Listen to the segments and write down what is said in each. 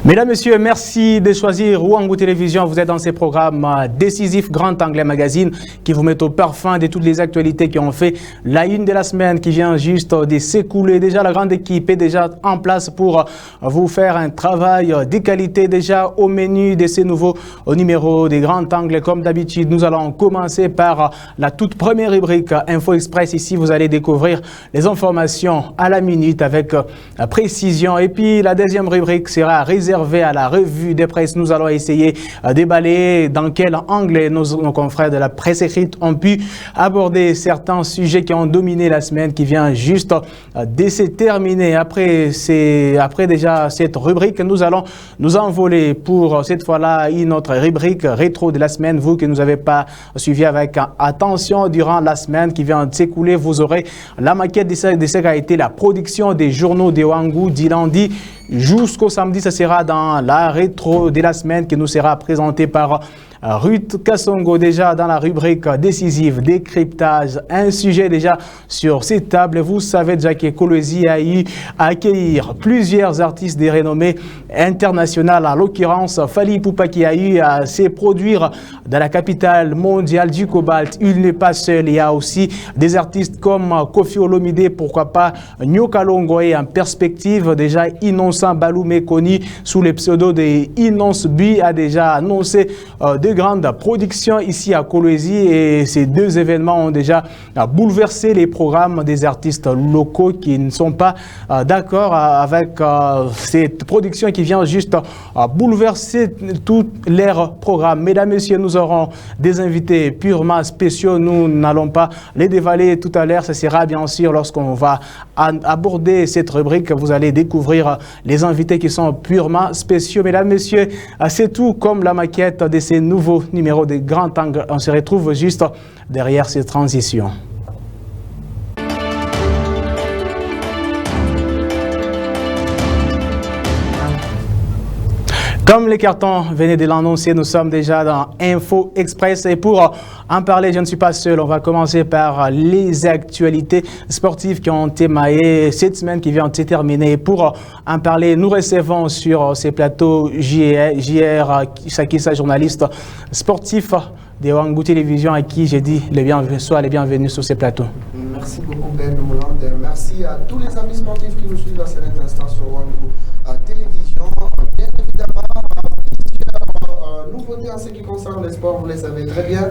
Mesdames, Messieurs, merci de choisir Ouangou Télévision. Vous êtes dans ces programmes décisifs Grand Anglais Magazine qui vous mettent au parfum de toutes les actualités qui ont fait la une de la semaine qui vient juste de s'écouler. Déjà, la grande équipe est déjà en place pour vous faire un travail de qualité déjà au menu de ces nouveaux numéros des Grands Anglais. Comme d'habitude, nous allons commencer par la toute première rubrique Info Express. Ici, vous allez découvrir les informations à la minute avec précision. Et puis, la deuxième rubrique sera réservée à la revue de presse. Nous allons essayer de déballer dans quel angle nos confrères de la presse écrite ont pu aborder certains sujets qui ont dominé la semaine qui vient juste de se terminer. Après déjà cette rubrique, nous allons nous envoler pour cette fois-là une autre rubrique rétro de la semaine. Vous qui ne nous avez pas suivi avec attention durant la semaine qui vient de s'écouler, vous aurez la maquette de ce qu'a été la production des journaux de Ouangou du lundi jusqu'au samedi. Ça sera dans la rétro de la semaine qui nous sera présentée par Ruth Kassongo, déjà dans la rubrique décisive décryptage, un sujet déjà sur cette table. Vous savez déjà que Kolwezi a eu à accueillir plusieurs artistes de renommée internationale, en l'occurrence Fally Ipupa qui a eu à se produire dans la capitale mondiale du cobalt. Il n'est pas seul, il y a aussi des artistes comme Koffi Olomide, pourquoi pas Nyoka Longoe en perspective. Déjà Innocent Baloumé, connu sous le pseudo de Innonce B, a déjà annoncé de grandes productions ici à Kolwezi et ces deux événements ont déjà bouleversé les programmes des artistes locaux qui ne sont pas d'accord avec cette production qui vient juste bouleverser tous leurs programmes. Mesdames, Messieurs, nous aurons des invités purement spéciaux. Nous n'allons pas les dévaler tout à l'heure. Ce sera bien sûr lorsqu'on va aborder cette rubrique. Vous allez découvrir les invités qui sont purement spéciaux. Mesdames, Messieurs, c'est tout comme la maquette de ces nouveaux numéros de Grand Angle. On se retrouve juste derrière ces transitions. Comme les cartons venaient de l'annoncer, nous sommes déjà dans Info Express et pour en parler, je ne suis pas seul. On va commencer par les actualités sportives qui ont émaillé cette semaine qui vient de se terminer. Pour en parler, nous recevons sur ces plateaux JR Sakissa, journaliste sportif de Ouangou Télévision, à qui j'ai dit les bienvenus sur ces plateaux. Merci beaucoup Ben Moulande. Merci à tous les amis sportifs qui nous suivent à cet instant sur Ouangou Télévision. Bien évidemment, plusieurs nouveautés en ce qui concerne le sport, vous les savez très bien.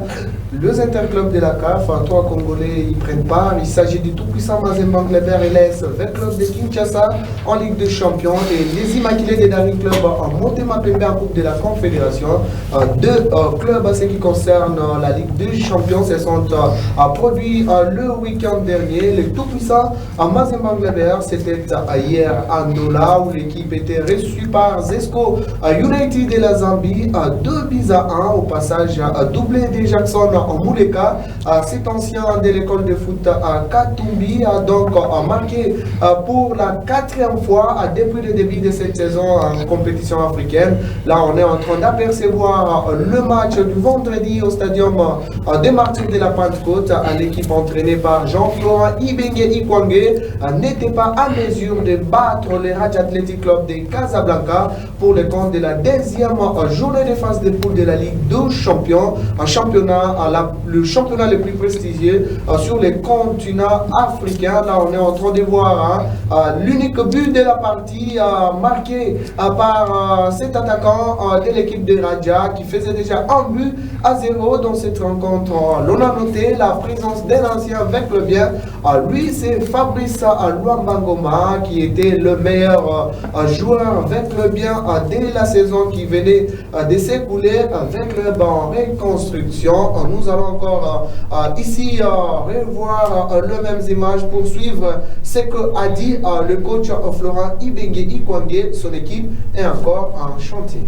Les interclubs de la CAF, trois Congolais y prennent part. Il s'agit du tout-puissant Mazembe Nglebert LS, 20 clubs de Kinshasa en Ligue des Champions et les Immaculés de Dari Club en Motema Pembe en Coupe de la Confédération. Deux clubs en ce qui concerne la Ligue des Champions se sont produits le week-end dernier. Le tout-puissant Mazembe Nglebert, c'était hier à Ndola où l'équipe était reçue par Zesco United de la Zambie, 2-1 au passage doublé de Jackson en Mouleka. Cet ancien de l'école de foot à Katumbi a donc marqué pour la 4e fois depuis le début de cette saison en compétition africaine. Là, on est en train d'apercevoir le match du vendredi au stadium des Martyrs de la Pentecôte. L'équipe entraînée par Jean-Florent Ibengue Ikwangé n'était pas à mesure de battre le Raja Athletic Club de Casablanca pour le compte de la deuxième journée de phase de poule de la Ligue des Champions, un championnat, le championnat le plus prestigieux sur le continent africain. Là, on est en train de voir l'unique but de la partie marqué par cet attaquant de l'équipe de Raja qui faisait déjà 1-0 dans cette rencontre. L'on a noté la présence d'un ancien avec le bien. Lui, c'est Fabrice Luambangoma qui était le meilleur joueur avec le bien dès la saison qui venait de s'écouler avec le banc reconstruction. Nous allons encore ici revoir les mêmes images pour suivre ce qu'a dit le coach Florent Ibengue Ikwangé. Son équipe est encore en chantier.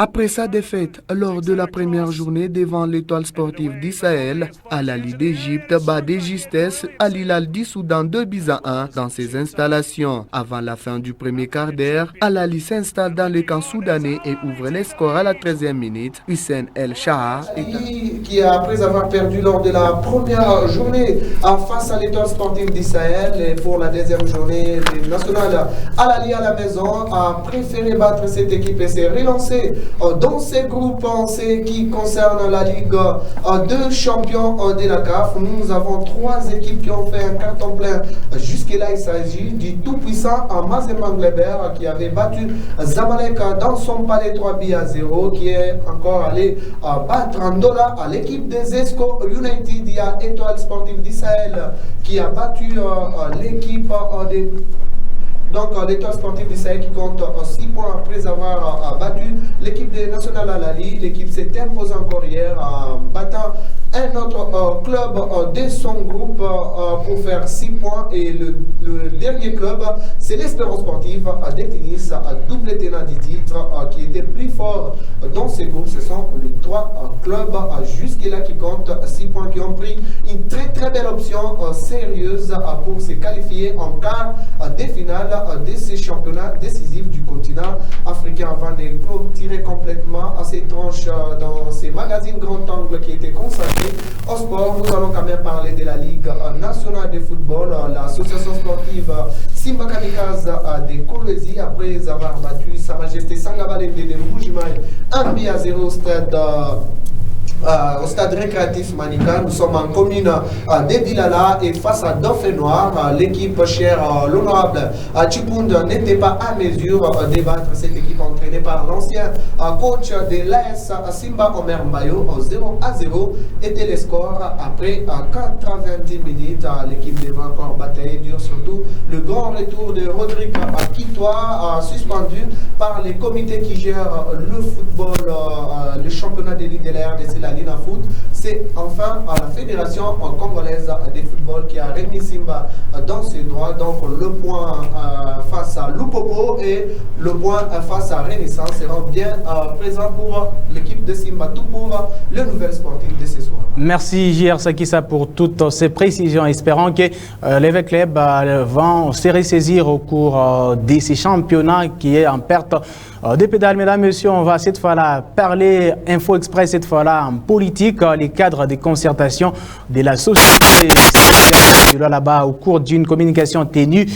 Après sa défaite lors de la première journée devant l'Étoile sportive d'Israël, Al Ahly d'Égypte bat de justesse Al Hilal du Soudan 2-1 dans ses installations. Avant la fin du premier quart d'heure, Al Ahly s'installe dans le camp soudanais et ouvre les scores à la 13e minute. Hussein El Shaha, qui après avoir perdu lors de la première journée face à l'Étoile sportive d'Israël et pour la deuxième journée nationale, Al Ahly à la maison a préféré battre cette équipe et s'est relancé dans ces groupes qui concernent la Ligue de champions de la CAF. Nous avons 3 équipes qui ont fait un carton plein. Jusque-là, il s'agit du tout-puissant Mazembe Ngleber qui avait battu Zamalek dans son palais 3-0, qui est encore allé battre Andola à l'équipe des Esco United. Il y a Étoile sportive d'Israël qui a battu l'équipe des... Donc l'Étoile sportive d'Israël qui compte 6 points après avoir battu l'équipe des nationales Al Ahly. L'équipe s'est imposée encore hier en battant un autre club de son groupe pour faire 6 points. Et le dernier club, c'est l'Espérance sportive de tennis, double tenant du titre, qui était plus fort dans ces groupes. Ce sont les 3 clubs jusque-là qui comptent 6 points, qui ont pris une très belle option sérieuse pour se qualifier en quart des finales de ces championnats décisifs du continent africain. Avant de clôturer complètement à ces tranches dans ces magazines grand angle qui étaient consacrés au sport, nous allons quand même parler de la Ligue nationale de football, l'association sportive Simba Kamikaze de Kolwezi, après avoir battu Sa Majesté Sangabalende de Mbujimaï 1-0 au stade récréatif Manika. Nous sommes en commune de Bilala et face à Dauphin Noir, l'équipe chère l'honorable Chipund n'était pas à mesure de battre cette équipe entraînée par l'ancien coach de l'AS Simba Omer Mbayo. 0-0 était le score après 90 minutes. L'équipe devait encore batailler dur, surtout le grand retour de Rodrigue Kitoa, suspendu par les comités qui gèrent le football, le championnat de Ligue de la RDC, la Ligue Foot. C'est enfin la Fédération congolaise de football qui a remis Simba dans ses droits. Donc le point face à Lupopo et le point face à Renaissance seront bien présents pour l'équipe de Simba, tout pour le nouvel sportif de ce soir. Merci JR Sakissa pour toutes ces précisions, espérant que les clubs vont se ressaisir au cours de ces championnats qui est en perte de pédale. Mesdames, Messieurs, on va cette fois-là parler Info Express, cette fois-là en politique, les cadres de concertation de la société là-bas au cours d'une communication tenue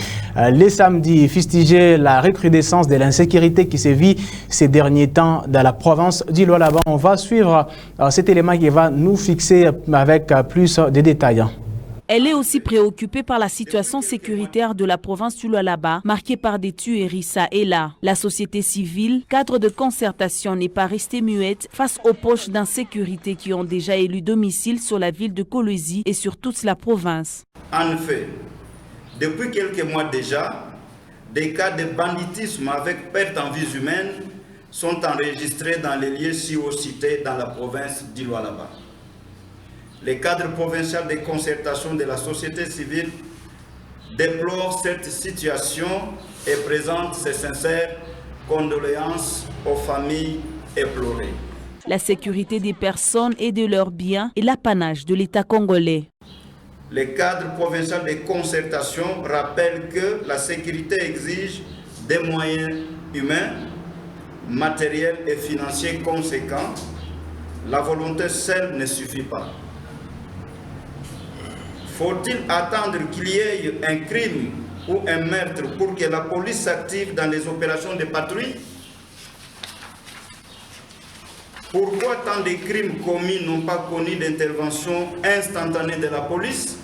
les samedis, fustiger la recrudescence de l'insécurité qui sévit ces derniers temps dans la province du Lualaba. On va suivre cet élément qui va nous fixer avec plus de détails. Elle est aussi préoccupée par la situation sécuritaire de la province du Lualaba, marquée par des tueries ça et là. La société civile, cadre de concertation, n'est pas restée muette face aux poches d'insécurité qui ont déjà élu domicile sur la ville de Kolwezi et sur toute la province. En effet, depuis quelques mois déjà, des cas de banditisme avec perte en vies humaines sont enregistrés dans les lieux cités dans la province du Lualaba. Le cadre provincial de concertation de la société civile déplore cette situation et présente ses sincères condoléances aux familles éplorées. La sécurité des personnes et de leurs biens est l'apanage de l'État congolais. Le cadre provincial de concertation rappelle que la sécurité exige des moyens humains, matériels et financiers conséquents. La volonté seule ne suffit pas. Faut-il attendre qu'il y ait un crime ou un meurtre pour que la police s'active dans les opérations de patrouille? Pourquoi tant de crimes commis n'ont pas connu d'intervention instantanée de la police?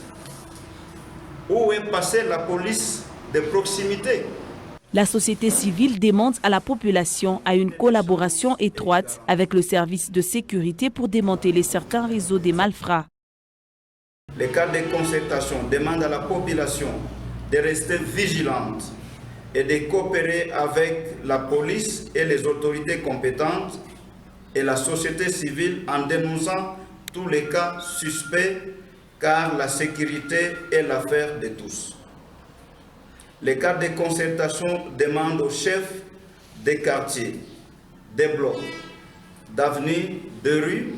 Où est passée la police de proximité? La société civile demande à la population à une collaboration étroite avec le service de sécurité pour démanteler certains réseaux des malfrats. Le cadre de concertation demande à la population de rester vigilante et de coopérer avec la police et les autorités compétentes et la société civile en dénonçant tous les cas suspects car la sécurité est l'affaire de tous. Le cadre de concertation demande aux chefs des quartiers, des blocs d'avenues, de rues,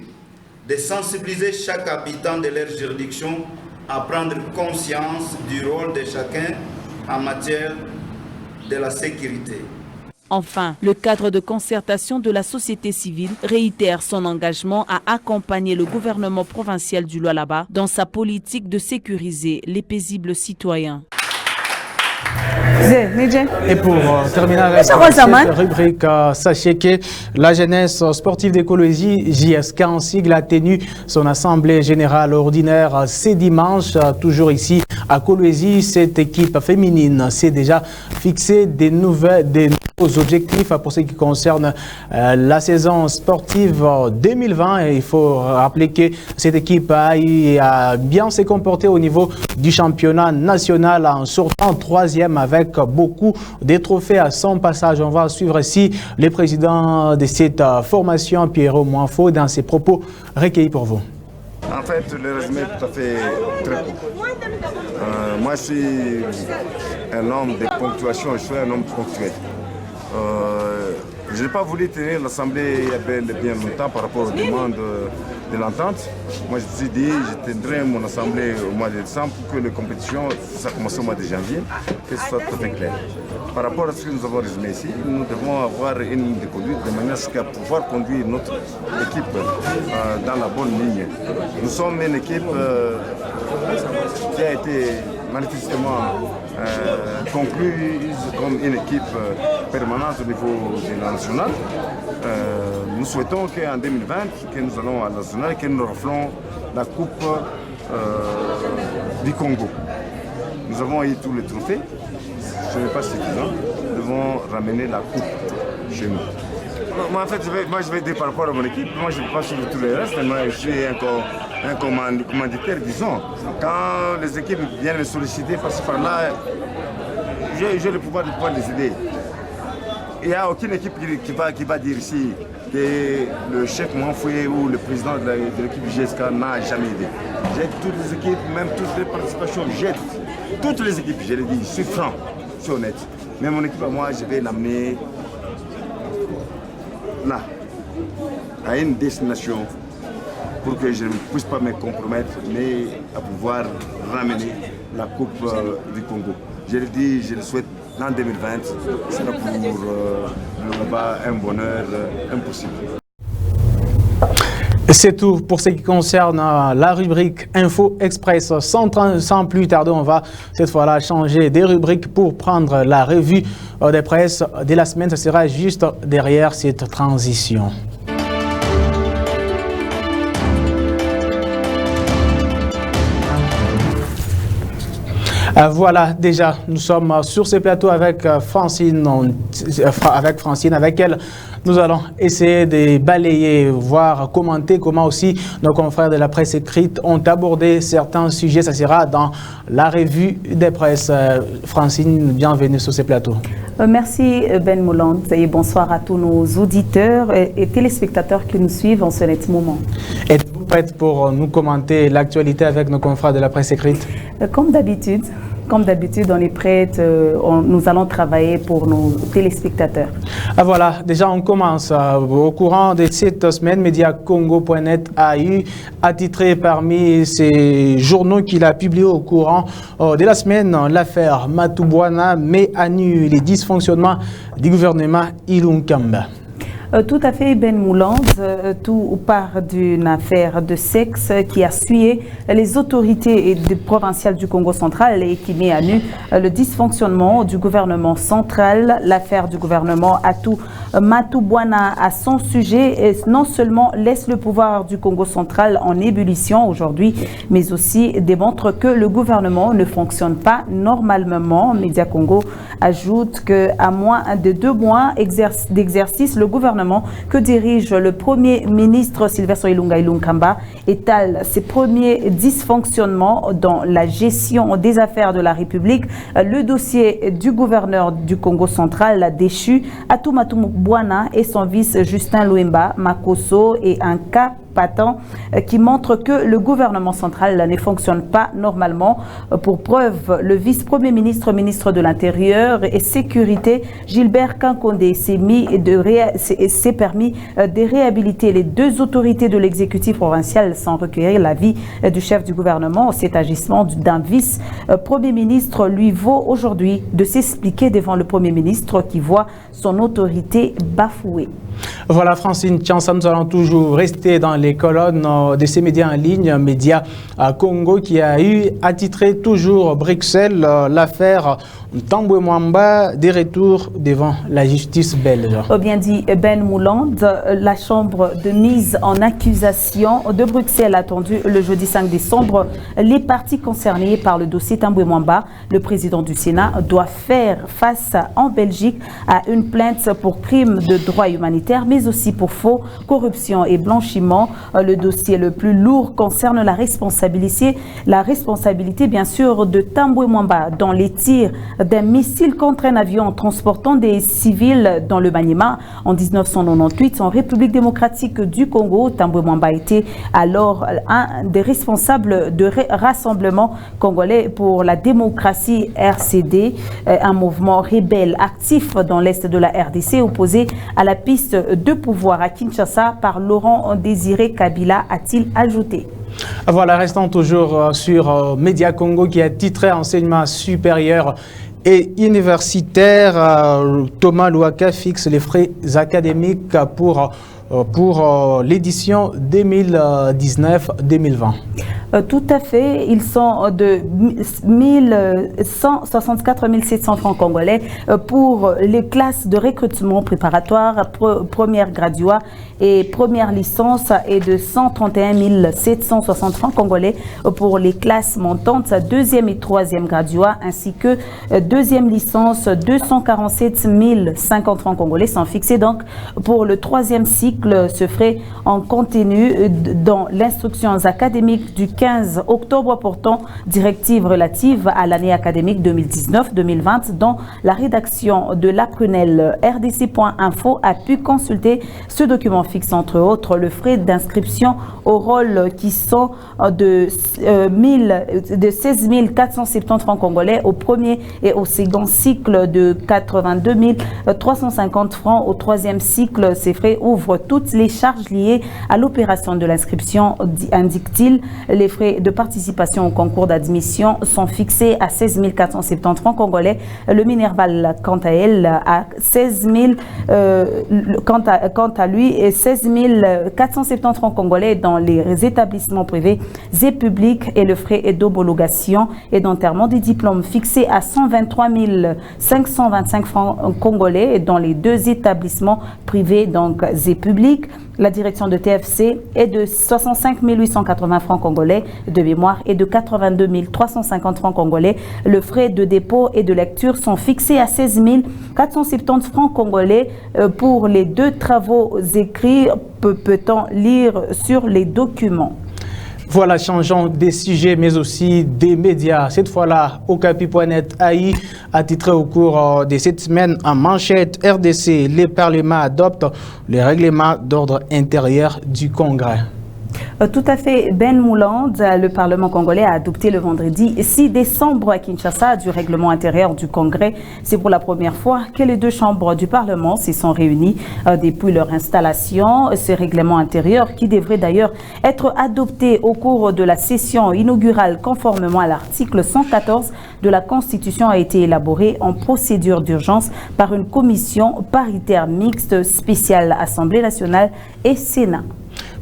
de sensibiliser chaque habitant de leur juridiction à prendre conscience du rôle de chacun en matière de la sécurité. Enfin, le cadre de concertation de la société civile réitère son engagement à accompagner le gouvernement provincial du Lualaba dans sa politique de sécuriser les paisibles citoyens. Et pour terminer avec cette rubrique, sachez que la jeunesse sportive de Kolwezi, JSK en sigle, a tenu son assemblée générale ordinaire ce dimanche, toujours ici à Kolwezi. Cette équipe féminine s'est déjà fixé des nouveaux objectifs pour ce qui concerne la saison sportive 2020. Et il faut rappeler que cette équipe a bien se comporté au niveau du championnat national en sortant 3e avec beaucoup de trophées à son passage. On va suivre ici le président de cette formation, Pierrot Moinfo, dans ses propos recueillis pour vous. En fait, le résumé est tout à fait très court. Moi, je suis un homme de ponctuation, je suis un homme ponctuel. Je n'ai pas voulu tenir l'Assemblée il y a bien longtemps par rapport aux demandes de l'entente. Moi, je me suis dit je tiendrai mon Assemblée au mois de décembre pour que les compétitions, ça commence au mois de janvier, que ce soit tout à fait clair. Par rapport à ce que nous avons résumé ici, nous devons avoir une ligne de conduite de manière à ce qu'à pouvoir conduire notre équipe dans la bonne ligne. Nous sommes une équipe qui a été manifestement conclue comme une équipe permanente au niveau de la nationale. Nous souhaitons qu'en 2020, que nous allons à la nationale, que nous reflons la Coupe du Congo. Nous avons eu tous les trophées, ce n'est pas suffisant. Nous devons ramener la Coupe chez nous. Moi, en fait, je vais dire par rapport à mon équipe, moi je ne vais pas suivre tous les restes, moi je suis un commanditaire, disons. Quand les équipes viennent me solliciter par-ci par-là, j'ai le pouvoir de les aider. Il n'y a aucune équipe qui va dire ici que le chef Moinfoué ou le président de l'équipe GSK n'a jamais aidé. J'aide toutes les équipes, même toutes les participations, j'aide toutes les équipes, je l'ai dit, je suis franc, je suis honnête. Mais mon équipe à moi, je vais l'amener là, à une destination pour que je ne puisse pas me compromettre, mais à pouvoir ramener la Coupe du Congo. Je le dis, je le souhaite en 2020, ce sera pour le Rabat un bonheur impossible. C'est tout pour ce qui concerne la rubrique Info Express. Sans plus tarder, on va cette fois-là changer des rubriques pour prendre la revue des presse de la semaine. Ce sera juste derrière cette transition. Voilà, déjà, nous sommes sur ce plateau avec Francine, avec elle. Nous allons essayer de balayer, voir, commenter comment aussi nos confrères de la presse écrite ont abordé certains sujets. Ça sera dans la revue des presses. Francine, bienvenue sur ce plateau. Merci Ben Moulande et bonsoir à tous nos auditeurs et téléspectateurs qui nous suivent en ce net moment. Êtes-vous prête pour nous commenter l'actualité avec nos confrères de la presse écrite? Comme d'habitude, on est prête, nous allons travailler pour nos téléspectateurs. Voilà, déjà on commence. Au courant de cette semaine, Mediacongo.net a eu attitré parmi ces journaux qu'il a publiés au courant de la semaine l'affaire Matubwana met à nu les dysfonctionnements du gouvernement Ilunkamba. Tout à fait, Ben Moulande. Tout part d'une affaire de sexe qui a essuyé les autorités provinciales du Congo central et qui met à nu le dysfonctionnement du gouvernement central. L'affaire du gouvernement Matubwana à son sujet non seulement laisse le pouvoir du Congo central en ébullition aujourd'hui, mais aussi démontre que le gouvernement ne fonctionne pas normalement. Média Congo ajoute qu'à moins de 2 mois d'exercice, le gouvernement que dirige le Premier ministre Sylvestre Ilunga Ilunkamba étale ses premiers dysfonctionnements dans la gestion des affaires de la République. Le dossier du gouverneur du Congo central déchu, Atu Matubwana, et son vice Justin Luemba Makosso, est un cas patents qui montrent que le gouvernement central ne fonctionne pas normalement. Pour preuve, le vice-premier ministre, ministre de l'Intérieur et Sécurité, Gilbert Kankondé, s'est permis de réhabiliter les deux autorités de l'exécutif provincial sans recueillir l'avis du chef du gouvernement. Cet agissement d'un vice-premier ministre lui vaut aujourd'hui de s'expliquer devant le premier ministre qui voit son autorité bafouée. Voilà Francine Tiansa, nous allons toujours rester dans les colonnes de ces médias en ligne, Média Congo qui a eu attitré toujours Bruxelles l'affaire Tambwe Mwamba des retours devant la justice belge. Bien dit Ben Mouland, la chambre de mise en accusation de Bruxelles a attendu le jeudi 5 décembre les parties concernées par le dossier Tambwe Mwamba. Le président du Sénat doit faire face en Belgique à une plainte pour crime de droit humanitaire, mais aussi pour faux, corruption et blanchiment. Le dossier le plus lourd concerne la responsabilité bien sûr de Tambwe Mwamba dans les tirs d'un missile contre un avion transportant des civils dans le Maniema en 1998 en République démocratique du Congo. Tambwe Mwamba était alors un des responsables de Rassemblement congolais pour la démocratie RCD, un mouvement rebelle actif dans l'est de la RDC opposé à la piste de pouvoir à Kinshasa par Laurent Désiré Kabila, a-t-il ajouté. Voilà, restons toujours sur Média Congo qui a titré enseignement supérieur et universitaire. Thomas Louaka fixe les frais académiques pour l'édition 2019-2020. Tout à fait, ils sont de 164 700 francs congolais pour les classes de recrutement préparatoire, première graduat et première licence, et de 131 760 francs congolais pour les classes montantes, deuxième et troisième graduat, ainsi que deuxième licence, 247 050 francs congolais sont fixés donc pour le troisième cycle. Se ferait en continu dans l'instruction académique du 15 octobre portant directive relative à l'année académique 2019-2020, dont la rédaction de la prunelle rdc.info a pu consulter. Ce document fixe entre autres le frais d'inscription au rôle qui sont de 16 470 francs congolais au premier et au second cycle, de 82 350 francs au troisième cycle. Ces frais ouvrent toutes les charges liées à l'opération de l'inscription, indique-t-il. Les frais de participation au concours d'admission sont fixés à 16 470 francs congolais. Le Minerval, quant à elle, à 16 000, quant à lui, 16 470 francs congolais dans les établissements privés et publics, et le frais d'homologation et d'enterrement des diplômes fixé à 123 525 francs congolais dans les deux établissements privés donc et publics. La direction de TFC est de 65 880 francs congolais de mémoire et de 82 350 francs congolais. Le frais de dépôt et de lecture sont fixés à 16 470 francs congolais pour les deux travaux écrits. Peut-on lire sur les documents? Voilà, changeons des sujets, mais aussi des médias. Cette fois-là, Okapi.net AI a titré au cours de cette semaine en manchette: RDC, les parlements adoptent les règlements d'ordre intérieur du Congrès. Tout à fait, Ben Mouland. Le Parlement congolais a adopté le vendredi 6 décembre à Kinshasa du règlement intérieur du Congrès. C'est pour la première fois que les deux chambres du Parlement se sont réunies depuis leur installation. Ce règlement intérieur, qui devrait d'ailleurs être adopté au cours de la session inaugurale conformément à l'article 114 de la Constitution, a été élaboré en procédure d'urgence par une commission paritaire mixte spéciale Assemblée nationale et Sénat.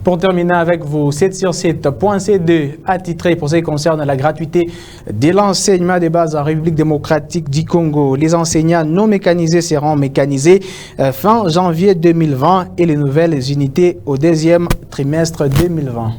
Pour terminer avec vous, 7 sur 7.C2 attitré pour ce qui concerne la gratuité de l'enseignement de base en République démocratique du Congo. Les enseignants non mécanisés seront mécanisés fin janvier 2020 et les nouvelles unités au deuxième trimestre 2020.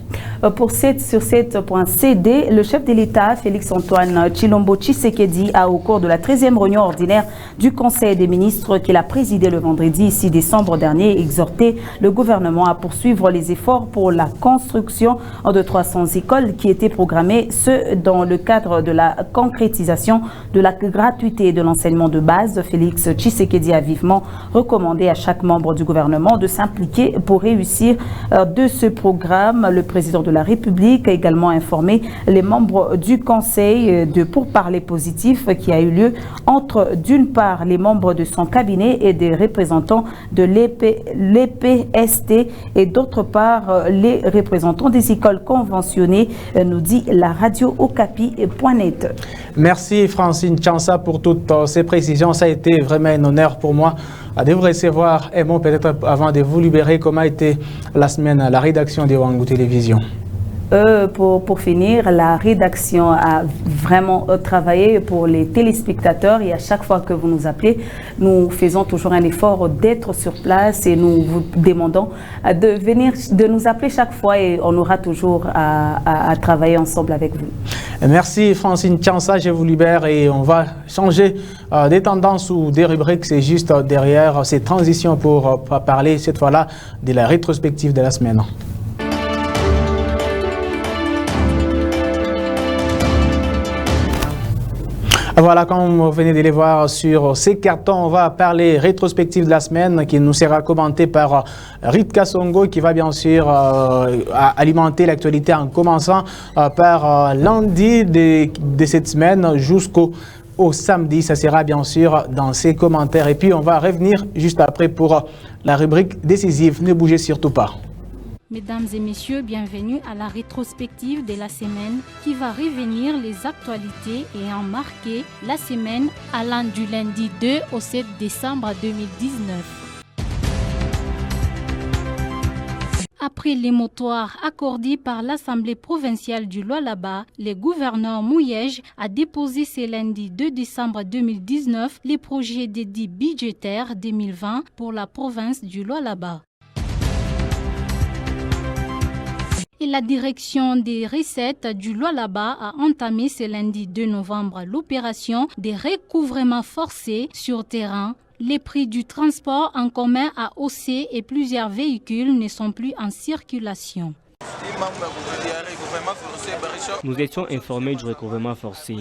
Sur cette point CD, le chef de l'État, Félix-Antoine Tshilombo Tshisekedi, a au cours de la 13e réunion ordinaire du Conseil des ministres qu'il a présidé le vendredi 6 décembre dernier, exhorté le gouvernement à poursuivre les efforts pour la construction de 300 écoles qui étaient programmées, ce dans le cadre de la concrétisation de la gratuité de l'enseignement de base. Félix Tshisekedi a vivement recommandé à chaque membre du gouvernement de s'impliquer pour réussir de ce programme. Le président de la République a également informé les membres du Conseil de pourparlers positifs qui a eu lieu entre, d'une part, les membres de son cabinet et des représentants de l'EPST et d'autre part, les représentants des écoles conventionnées, nous dit la radio Okapi.net. Merci Francine Tchansa pour toutes ces précisions. Ça a été vraiment un honneur pour moi de vous recevoir. Et bon, peut-être avant de vous libérer, comment a été la semaine à la rédaction de Wangou Télévision? Pour finir, la rédaction a vraiment travaillé pour les téléspectateurs et à chaque fois que vous nous appelez, nous faisons toujours un effort d'être sur place et nous vous demandons de nous appeler chaque fois et on aura toujours à travailler ensemble avec vous. Merci Francine Tchansa, je vous libère et on va changer des tendances ou des rubriques. C'est juste derrière ces transitions pour parler cette fois-là de la rétrospective de la semaine. Voilà, comme vous venez de les voir sur ces cartons, on va parler rétrospective de la semaine qui nous sera commentée par Ritka Songo qui va bien sûr alimenter l'actualité en commençant par lundi de cette semaine jusqu'au samedi. Ça sera bien sûr dans ses commentaires et puis on va revenir juste après pour la rubrique décisive. Ne bougez surtout pas. Mesdames et messieurs, bienvenue à la rétrospective de la semaine qui va revenir les actualités ayant marqué la semaine allant du lundi 2 au 7 décembre 2019. Après les motoirs accordés par l'Assemblée provinciale du Lualaba, le gouverneur Mouyej a déposé ce lundi 2 décembre 2019 les projets d'édit budgétaire 2020 pour la province du Lualaba. Et la direction des recettes du Lualaba a entamé ce lundi 2 novembre l'opération des recouvrements forcés sur terrain. Les prix du transport en commun a haussé et plusieurs véhicules ne sont plus en circulation. Nous étions informés du recouvrement forcé.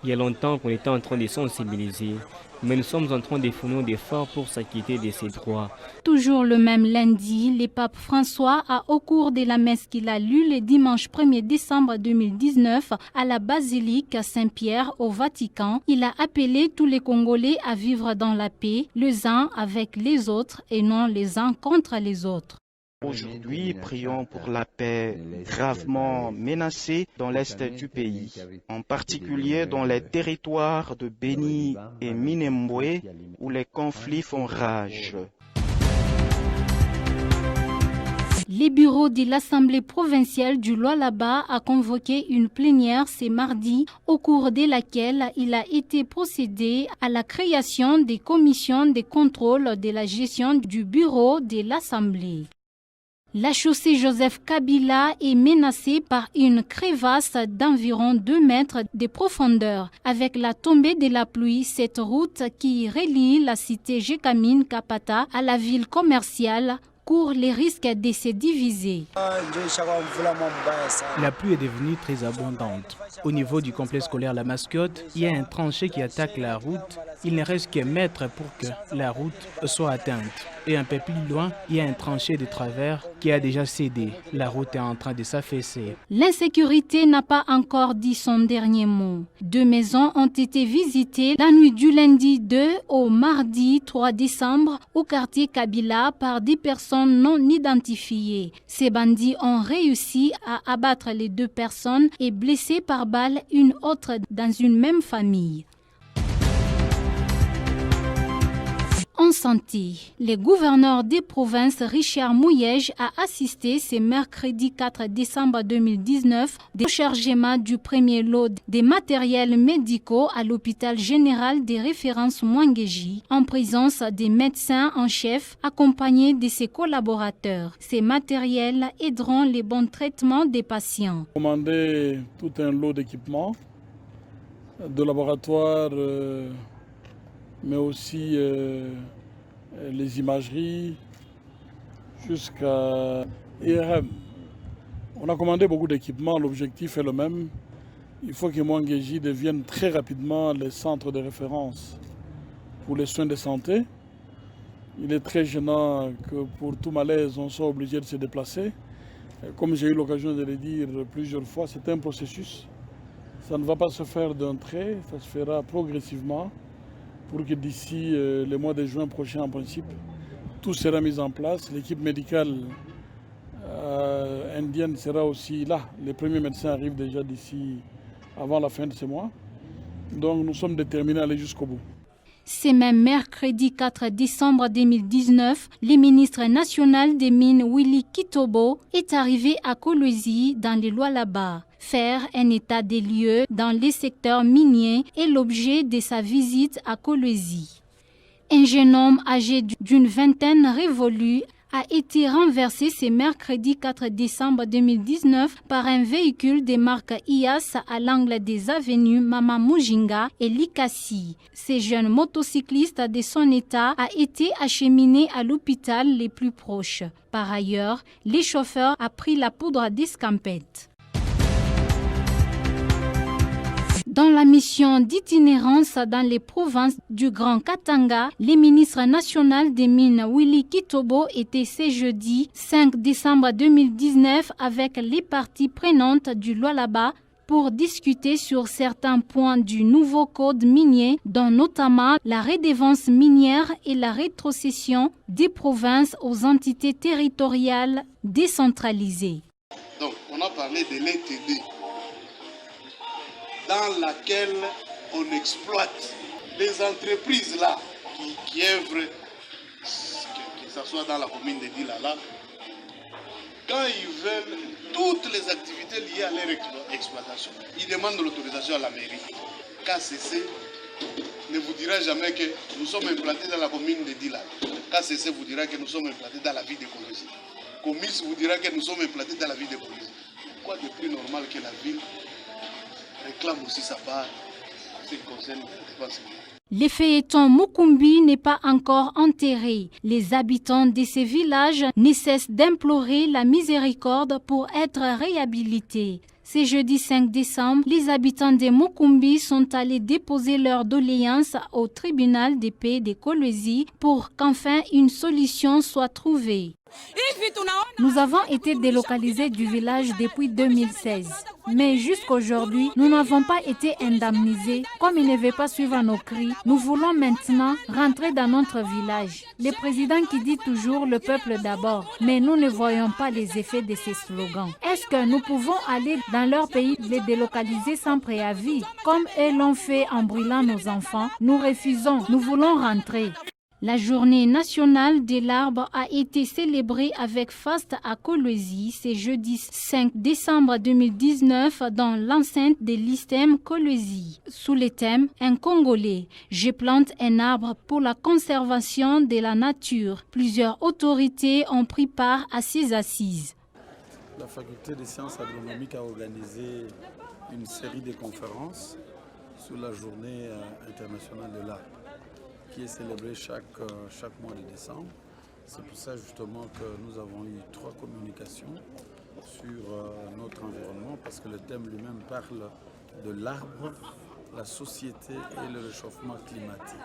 Il y a longtemps qu'on était en train de sensibiliser, mais nous sommes en train de fournir des efforts pour s'acquitter de ces droits. Toujours le même lundi, le pape François a, au cours de la messe qu'il a lue le dimanche 1er décembre 2019 à la basilique Saint-Pierre au Vatican, il a appelé tous les Congolais à vivre dans la paix, les uns avec les autres et non les uns contre les autres. Aujourd'hui, prions pour la paix gravement menacée dans l'est du pays, en particulier dans les territoires de Beni et Minembwe où les conflits font rage. Les bureaux de l'Assemblée provinciale du Lualaba a convoqué une plénière ce mardi au cours de laquelle il a été procédé à la création des commissions de contrôle de la gestion du bureau de l'Assemblée. La chaussée Joseph Kabila est menacée par une crevasse d'environ 2 mètres de profondeur. Avec la tombée de la pluie, cette route qui relie la cité Jekamine Kapata à la ville commerciale court les risques de se diviser. La pluie est devenue très abondante. Au niveau du complexe scolaire La Mascotte, il y a un tranché qui attaque la route. Il ne reste qu'un mètre pour que la route soit atteinte. Et un peu plus loin, il y a un tranché de travers qui a déjà cédé. La route est en train de s'affaisser. L'insécurité n'a pas encore dit son dernier mot. 2 maisons ont été visitées la nuit du lundi 2 au mardi 3 décembre au quartier Kabila par des personnes non identifiées. Ces bandits ont réussi à abattre les 2 personnes et blesser par balle une autre dans une même famille. En santé, le gouverneur des provinces Richard Mouyej a assisté ce mercredi 4 décembre 2019 au chargement du premier lot des matériels médicaux à l'hôpital général des références Mwangeji en présence des médecins en chef accompagnés de ses collaborateurs. Ces matériels aideront les bons traitements des patients. Commander tout un lot d'équipements de laboratoire, mais aussi les imageries jusqu'à IRM. On a commandé beaucoup d'équipements, l'objectif est le même. Il faut que Mwangeji devienne très rapidement le centre de référence pour les soins de santé. Il est très gênant que pour tout malaise, on soit obligé de se déplacer. Comme j'ai eu l'occasion de le dire plusieurs fois, c'est un processus. Ça ne va pas se faire d'un trait, ça se fera progressivement pour que d'ici le mois de juin prochain, en principe, tout sera mis en place. L'équipe médicale indienne sera aussi là. Les premiers médecins arrivent déjà d'ici avant la fin de ce mois. Donc nous sommes déterminés à aller jusqu'au bout. Ce même mercredi 4 décembre 2019, le ministre national des Mines Willy Kitobo est arrivé à Kolwezi dans les Lualaba. Faire un état des lieux dans les secteurs miniers est l'objet de sa visite à Kolwezi. Un jeune homme âgé d'une vingtaine révolue a été renversé ce mercredi 4 décembre 2019 par un véhicule de marque IAS à l'angle des avenues Mama Mujinga et Likasi. Ce jeune motocycliste de son état a été acheminé à l'hôpital les plus proches. Par ailleurs, le chauffeur a pris la poudre d'escampette. Dans la mission d'itinérance dans les provinces du Grand Katanga, le ministre national des Mines Willy Kitobo était ce jeudi 5 décembre 2019 avec les parties prenantes du Lualaba pour discuter sur certains points du nouveau code minier, dont notamment la redevance minière et la rétrocession des provinces aux entités territoriales décentralisées. Donc, on a parlé de l'ETD, dans laquelle on exploite les entreprises là qui œuvrent, que ce soit dans la commune de Dilala, quand ils veulent toutes les activités liées à leur exploitation, ils demandent l'autorisation à la mairie. KCC ne vous dira jamais que nous sommes implantés dans la commune de Dilala. KCC vous dira que nous sommes implantés dans la ville de Kolwezi. Comis vous dira que nous sommes implantés dans la ville de Kolwezi. Quoi de plus normal que la ville réclame aussi sa part en ce qui concerne la défense. Le feuilleton Mukumbi n'est pas encore enterré. Les habitants de ces villages ne cessent d'implorer la miséricorde pour être réhabilités. Ce jeudi 5 décembre, les habitants de Mukumbi sont allés déposer leur doléance au tribunal de paix de Kolwezi pour qu'enfin une solution soit trouvée. Nous avons été délocalisés du village depuis 2016. Mais jusqu'aujourd'hui, nous n'avons pas été indemnisés. Comme il ne veut pas suivre nos cris, nous voulons maintenant rentrer dans notre village. Le président qui dit toujours le peuple d'abord, mais nous ne voyons pas les effets de ces slogans. Est-ce que nous pouvons aller dans leur pays les délocaliser sans préavis? Comme eux l'ont fait en brûlant nos enfants, nous refusons, nous voulons rentrer. La journée nationale de l'arbre a été célébrée avec faste à Kolwezi ce jeudi 5 décembre 2019 dans l'enceinte de l'ISTEM Kolwezi. Sous le thème « Un Congolais, je plante un arbre pour la conservation de la nature ». Plusieurs autorités ont pris part à ces assises. La faculté des sciences agronomiques a organisé une série de conférences sur la journée internationale de l'arbre, qui est célébré chaque mois de décembre. C'est pour ça justement que nous avons eu 3 communications sur notre environnement, parce que le thème lui-même parle de l'arbre, la société et le réchauffement climatique.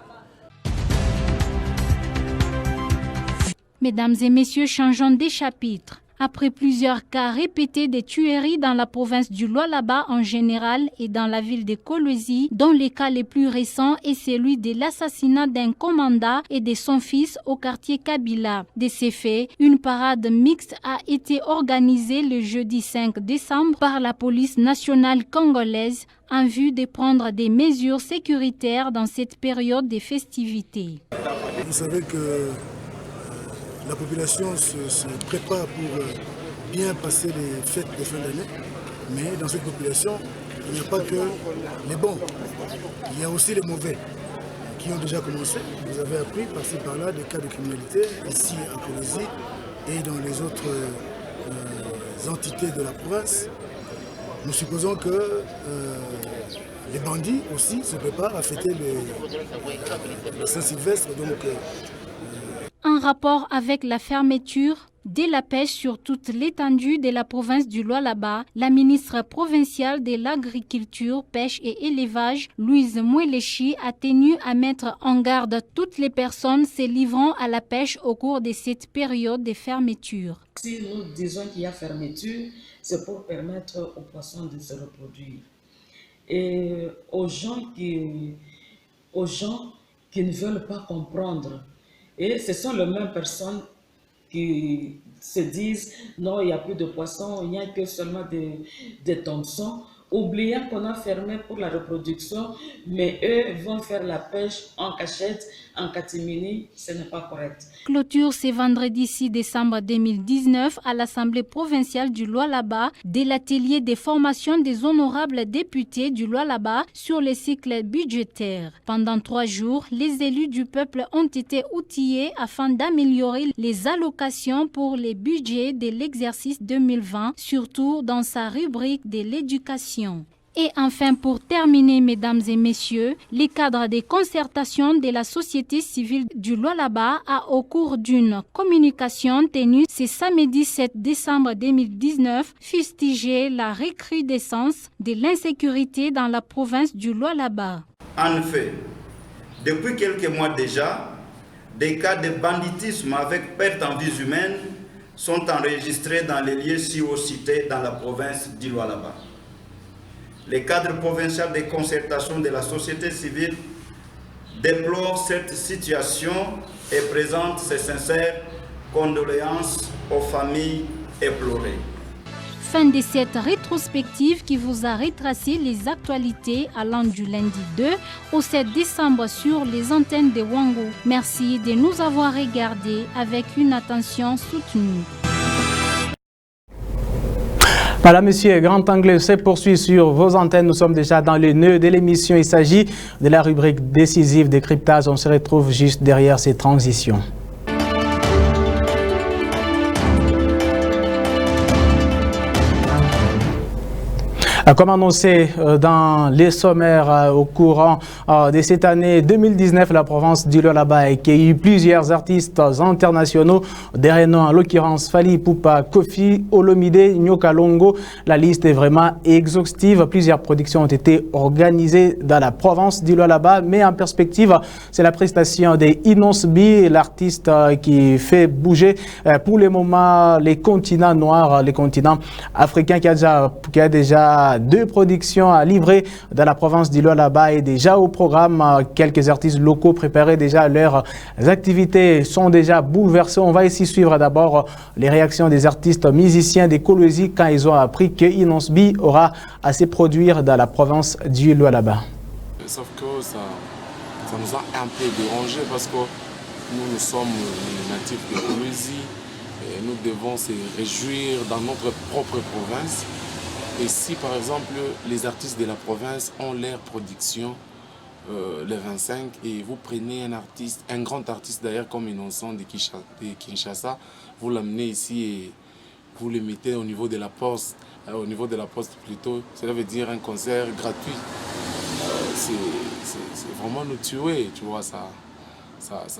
Mesdames et messieurs, changeons des chapitres. Après plusieurs cas répétés de tueries dans la province du Lualaba en général et dans la ville de Kolwezi, dont le cas le plus récent est celui de l'assassinat d'un commandant et de son fils au quartier Kabila. De ces faits, une parade mixte a été organisée le jeudi 5 décembre par la police nationale congolaise en vue de prendre des mesures sécuritaires dans cette période de festivités. Vous savez que la population se prépare pour bien passer les fêtes de fin d'année, mais dans cette population, il n'y a pas que les bons, il y a aussi les mauvais qui ont déjà commencé. Vous avez appris par-ci par-là des cas de criminalité ici à Kolwezi et dans les autres entités de la province. Nous supposons que les bandits aussi se préparent à fêter le Saint-Sylvestre. En rapport avec la fermeture de la pêche sur toute l'étendue de la province du Lualaba, la ministre provinciale de l'Agriculture, Pêche et Élevage, Louise Mwelechi, a tenu à mettre en garde toutes les personnes se livrant à la pêche au cours de cette période de fermeture. Si nous disons qu'il y a fermeture, c'est pour permettre aux poissons de se reproduire. Et aux gens qui ne veulent pas comprendre. Et ce sont les mêmes personnes qui se disent non, il n'y a plus de poissons, il n'y a que seulement des thomsons, oubliant qu'on a fermé pour la reproduction, mais eux vont faire la pêche en cachette, en catimini, ce n'est pas correct. Clôture ce vendredi 6 décembre 2019 à l'Assemblée provinciale du Lualaba de l'atelier des formations des honorables députés du Lualaba sur les cycles budgétaires. Pendant 3 jours, les élus du peuple ont été outillés afin d'améliorer les allocations pour les budgets de l'exercice 2020, surtout dans sa rubrique de l'éducation. Et enfin, pour terminer, mesdames et messieurs, les cadres des concertations de la société civile du Lualaba a, au cours d'une communication tenue ce samedi 7 décembre 2019, fustigé la recrudescence de l'insécurité dans la province du Lualaba. En effet, depuis quelques mois déjà, des cas de banditisme avec perte en vies humaines sont enregistrés dans les lieux cités dans la province du Lualaba. Les cadres provinciaux des concertations de la société civile déplorent cette situation et présentent ses sincères condoléances aux familles éplorées. Fin de cette rétrospective qui vous a retracé les actualités allant du lundi 2 au 7 décembre sur les antennes de Wango. Merci de nous avoir regardés avec une attention soutenue. Voilà, monsieur, Grand Angle se poursuit sur vos antennes. Nous sommes déjà dans le nœud de l'émission. Il s'agit de la rubrique décisive décryptage. On se retrouve juste derrière ces transitions. Comme annoncé dans les sommaires au courant de cette année 2019, la province du Lualaba a accueilli plusieurs artistes internationaux, des renom en l'occurrence Fally Ipupa, Koffi Olomide, Nyoka Longo. La liste est vraiment exhaustive. Plusieurs productions ont été organisées dans la province du Lualaba, mais en perspective, c'est la prestation de Inos B, l'artiste qui fait bouger pour le moment les continents noirs, les continents africains, qui a déjà 2 productions à livrer dans la province du Lualaba et déjà au programme. Quelques artistes locaux préparés déjà leurs activités sont déjà bouleversés. On va ici suivre d'abord les réactions des artistes musiciens des Kolwezi quand ils ont appris que Inos B aura à se produire dans la province du Lualaba. Sauf que ça nous a un peu dérangé parce que nous sommes les natifs de Kolwezi et nous devons se réjouir dans notre propre province. Et si par exemple les artistes de la province ont leur production le 25 et vous prenez un artiste, un grand artiste d'ailleurs comme Innocent de Kinshasa, vous l'amenez ici et vous le mettez au niveau de la poste, plutôt, cela veut dire un concert gratuit. C'est vraiment nous tuer, tu vois, ça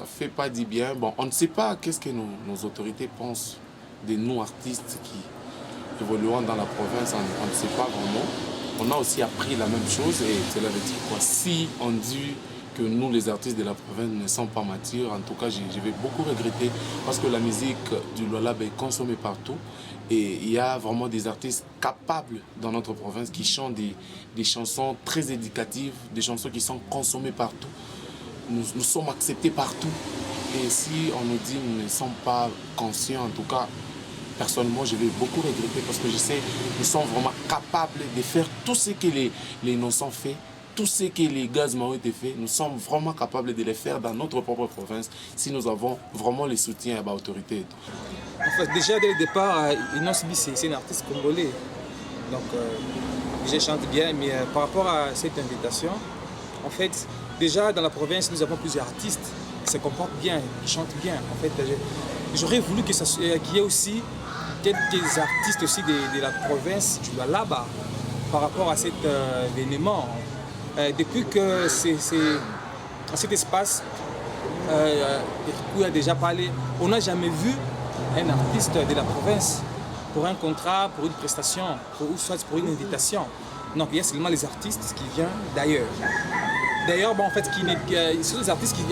fait pas du bien. Bon, on ne sait pas qu'est-ce que nos autorités pensent de nous artistes qui évoluant dans la province, on ne sait pas vraiment. On a aussi appris la même chose et cela veut dire quoi? Si on dit que nous, les artistes de la province, ne sommes pas matures, en tout cas, je vais beaucoup regretter parce que la musique du Lualaba est consommée partout et il y a vraiment des artistes capables dans notre province qui chantent des chansons très éducatives, des chansons qui sont consommées partout. Nous sommes acceptés partout et si on nous dit que nous ne sommes pas conscients, en tout cas, personnellement, je vais beaucoup regretter parce que je sais qu'ils sont vraiment capables de faire tout ce que les innocents font tout ce que les gaz ont été faits, nous sommes vraiment capables de les faire dans notre propre province si nous avons vraiment le soutien à l'autorité. En fait, déjà dès le départ, Inos B, c'est un artiste congolais. Donc, je chante bien, mais par rapport à cette invitation, en fait, déjà dans la province, nous avons plusieurs artistes qui se comportent bien, qui chantent bien. En fait, j'aurais voulu qu'il y ait aussi quelques artistes aussi de la province du Lualaba par rapport à cet événement. Depuis que cet espace, il a déjà parlé, on n'a jamais vu un artiste de la province pour un contrat, pour une prestation, ou soit pour une invitation. Donc il y a seulement les artistes qui viennent d'ailleurs. D'ailleurs, bon, en fait, ce sont des artistes qui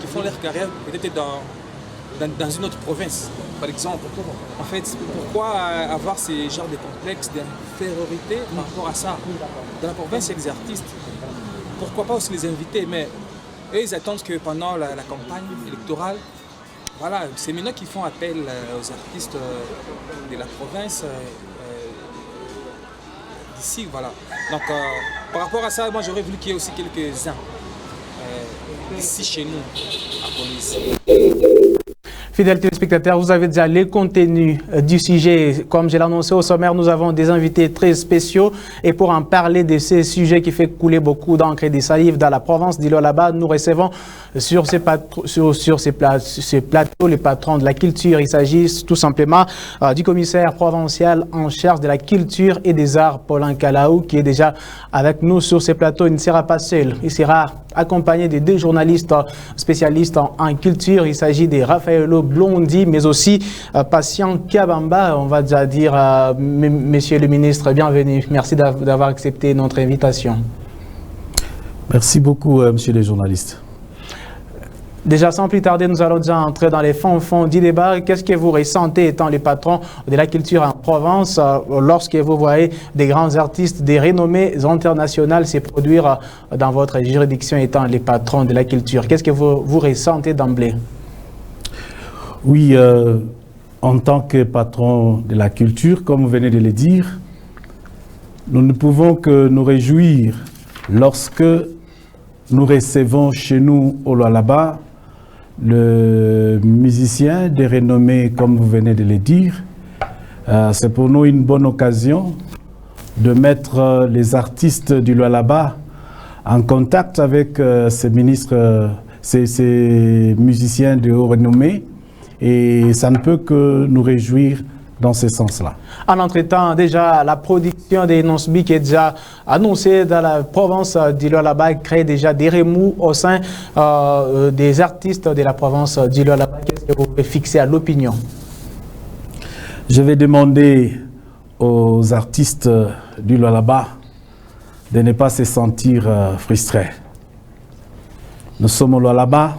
font leur carrière peut-être dans une autre province, par exemple. En fait, pourquoi avoir ces genres de complexes d'infériorité par rapport à ça? Dans la province, il y a des artistes. Pourquoi pas aussi les inviter? Mais eux, ils attendent que pendant la campagne électorale, voilà, c'est maintenant qu'ils font appel aux artistes de la province d'ici, voilà. Donc, par rapport à ça, moi, j'aurais voulu qu'il y ait aussi quelques-uns ici chez nous, à Police. Fidèles téléspectateurs, vous avez déjà les contenus du sujet. Comme je l'ai annoncé au sommaire, nous avons des invités très spéciaux. Et pour en parler de ces sujets qui fait couler beaucoup d'encre et de salive dans la province du Lualaba, nous recevons sur ces plateaux les patrons de la culture. Il s'agit tout simplement du commissaire provincial en charge de la culture et des arts, Paulin Kalaou, qui est déjà avec nous sur ces plateaux. Il ne sera pas seul. Il sera accompagné de deux journalistes spécialistes en culture. Il s'agit de Raphaëlo Blondi, mais aussi Patient Kabamba. On va déjà dire, Monsieur le ministre, bienvenue. Merci d'avoir accepté notre invitation. Merci beaucoup, monsieur le journaliste. Déjà, sans plus tarder, nous allons déjà entrer dans les fonds du débat. Qu'est-ce que vous ressentez étant les patrons de la culture en Provence lorsque vous voyez des grands artistes, des renommées internationales se produire dans votre juridiction étant les patrons de la culture? Qu'est-ce que vous ressentez d'emblée? Oui, en tant que patron de la culture, comme vous venez de le dire, nous ne pouvons que nous réjouir lorsque nous recevons chez nous au Lualaba le musicien de renommée, comme vous venez de le dire. C'est pour nous une bonne occasion de mettre les artistes du Lualaba en contact avec ces ministres, ces musiciens de haut renommée, et ça ne peut que nous réjouir dans ce sens-là. En entretemps, déjà, la production des Inos-B qui est déjà annoncée dans la province du Lualaba crée déjà des remous au sein des artistes de la province du Lualaba. Qu'est-ce que vous pouvez fixer à l'opinion? Je vais demander aux artistes du Lualaba de ne pas se sentir frustrés. Nous sommes au Lualaba,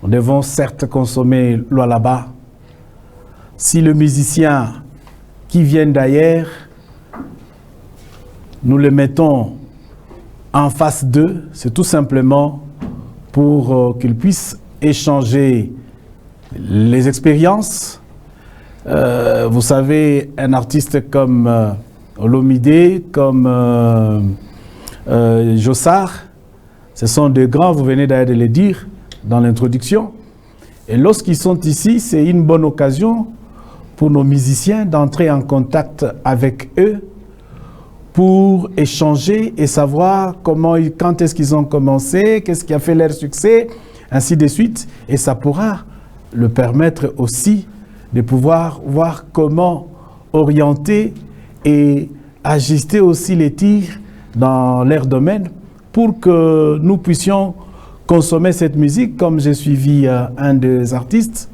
nous devons certes consommer Lualaba. Si le musicien qui vient d'ailleurs, nous le mettons en face d'eux, c'est tout simplement pour qu'ils puissent échanger les expériences. Vous savez, un artiste comme Olomide, comme Jossard, ce sont de grands, vous venez d'ailleurs de le dire dans l'introduction. Et lorsqu'ils sont ici, c'est une bonne occasion pour nos musiciens d'entrer en contact avec eux pour échanger et savoir quand est-ce qu'ils ont commencé, qu'est-ce qui a fait leur succès, ainsi de suite. Et ça pourra le permettre aussi de pouvoir voir comment orienter et ajuster aussi les tirs dans leur domaine pour que nous puissions consommer cette musique, comme j'ai suivi un des artistes,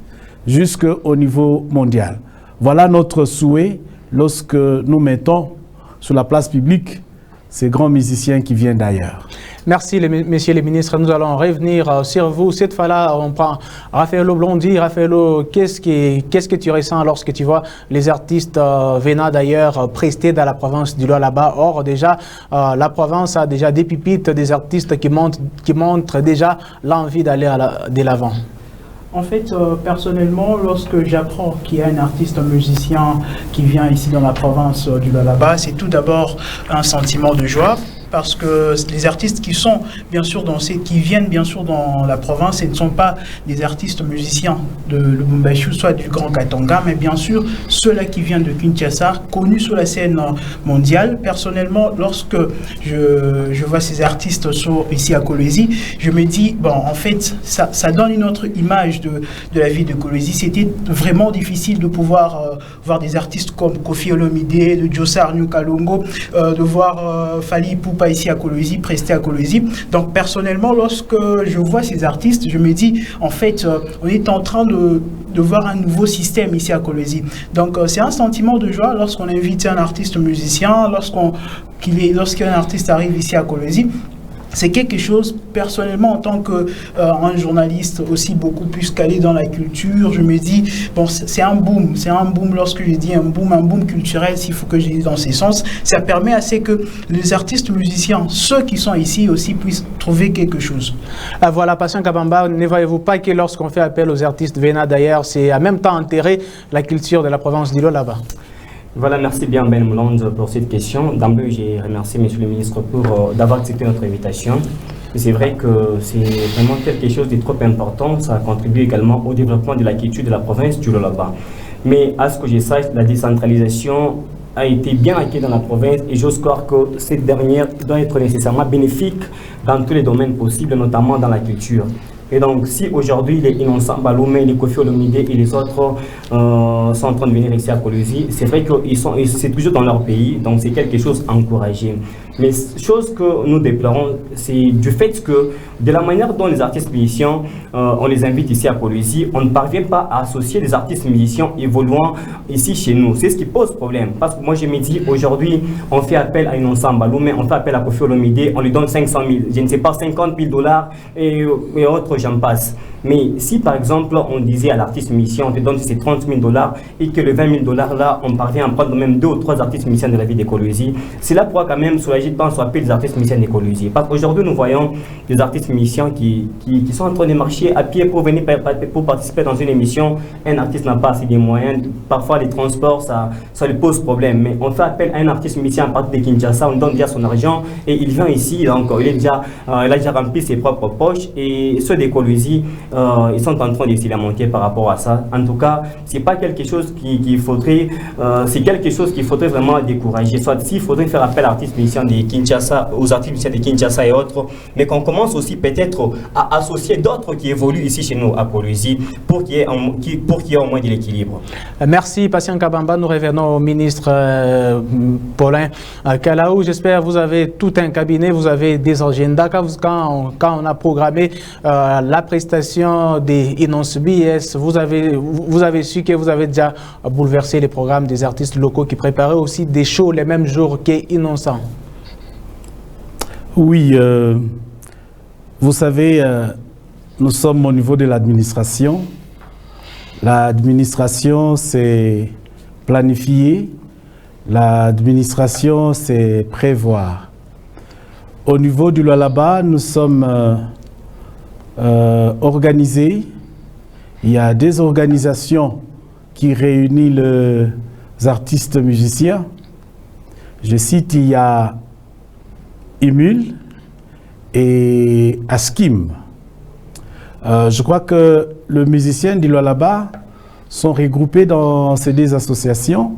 jusqu'au niveau mondial. Voilà notre souhait lorsque nous mettons sur la place publique ces grands musiciens qui viennent d'ailleurs. Merci, messieurs les ministres. Nous allons revenir sur vous. Cette fois-là, on prend Raphaëlo Blondi. Raphaëlo, qu'est-ce que tu ressens lorsque tu vois les artistes venant d'ailleurs prester dans la province du Lualaba? Or, déjà, la province a déjà des pépites, des artistes qui montrent déjà l'envie d'aller de l'avant. En fait, personnellement, lorsque j'apprends qu'il y a un artiste, un musicien qui vient ici dans la province du Lualaba, c'est tout d'abord un sentiment de joie. Parce que les artistes qui sont bien sûr qui viennent bien sûr dans la province, ce ne sont pas des artistes musiciens de Lubumbashi, soit du Grand Katanga, mais bien sûr ceux-là qui viennent de Kinshasa, connus sur la scène mondiale. Personnellement, lorsque je vois ces artistes ici à Kolwezi, je me dis, bon, en fait, ça donne une autre image de la vie de Kolwezi. C'était vraiment difficile de pouvoir voir des artistes comme Kofi Olomide, de Jossar Nyukalongo, de voir Fally Ipupa ici à Kolwezi, presté à Kolwezi. Donc personnellement, lorsque je vois ces artistes, je me dis, en fait, on est en train de voir un nouveau système ici à Kolwezi. Donc c'est un sentiment de joie lorsqu'on invite un artiste musicien, lorsqu'un artiste arrive ici à Kolwezi. C'est quelque chose, personnellement, en tant qu'un journaliste aussi beaucoup plus calé dans la culture, je me dis, bon, c'est un boom lorsque je dis un boom culturel, s'il faut que je dise dans ces sens, ça permet à ce que les artistes musiciens, ceux qui sont ici aussi, puissent trouver quelque chose. Voilà, Patient Kabamba, ne voyez-vous pas que lorsqu'on fait appel aux artistes venant d'ailleurs, c'est en même temps enterrer la culture de la province d'Ilo là-bas? Voilà, merci bien Ben Moulange pour cette question. D'emblée, j'ai remercié M. le ministre pour d'avoir accepté notre invitation. C'est vrai que c'est vraiment quelque chose de trop important. Ça contribue également au développement de la culture de la province du Lualaba. Mais à ce que je sache, la décentralisation a été bien acquise dans la province et j'ose croire que cette dernière doit être nécessairement bénéfique dans tous les domaines possibles, notamment dans la culture. Et donc, si aujourd'hui les Innocent Baloumé, les Kofi Olomide et les autres sont en train de venir ici à Kolwezi, c'est vrai que c'est toujours dans leur pays, donc c'est quelque chose à encourager. Mais chose que nous déplorons, c'est du fait que de la manière dont les artistes musiciens, on les invite ici à Kolwezi, on ne parvient pas à associer des artistes musiciens évoluant ici chez nous. C'est ce qui pose problème. Parce que moi, je me dis, aujourd'hui, on fait appel à Innocent Baloumé, on fait appel à Kofi Olomide, on lui donne 500 000, je ne sais pas, 50 000 $ et autres, j'en passe. Mais si par exemple on disait à l'artiste musicien, on te donne ces 30 000 $ et que le 20 000 $ là, on parvient à prendre même 2 ou 3 artistes musiciens de la ville de Kolwezi, cela pourra quand même soulager de temps soit peu des artistes musiciens de Kolwezi. Parce qu'aujourd'hui nous voyons des artistes musiciens qui sont en train de marcher à pied pour venir pour participer dans une émission. Un artiste n'a pas assez de moyens, parfois les transports ça lui pose problème. Mais on fait appel à un artiste musicien à partir de Kinshasa, on donne déjà son argent et il vient ici, donc il a déjà rempli ses propres poches et ceux de Kolwezi ils sont en train d'essayer de monter par rapport à ça. En tout cas, c'est pas quelque chose qu'il faudrait, c'est quelque chose qu'il faudrait vraiment décourager. Soit s'il faudrait faire appel à artistes musiciens de Kinshasa, aux artistes musiciens de Kinshasa et autres, mais qu'on commence aussi peut-être à associer d'autres qui évoluent ici chez nous à Kolwezi pour qu'il y ait au moins de l'équilibre. Merci Patient Kabamba. Nous revenons au ministre Paulin Kalaou. J'espère que vous avez tout un cabinet, vous avez des agendas. Quand on a programmé la prestation des Innocent BS, vous avez su que vous avez déjà bouleversé les programmes des artistes locaux qui préparaient aussi des shows les mêmes jours qu'Innocent. Oui, vous savez, nous sommes au niveau de l'administration. L'administration, c'est planifier. L'administration, c'est prévoir. Au niveau du Lualaba, nous sommes organisés. Il y a des organisations qui réunissent les artistes musiciens. Je cite, il y a IMUL et ASKIM. Je crois que les musiciens du Lualaba sont regroupés dans ces deux associations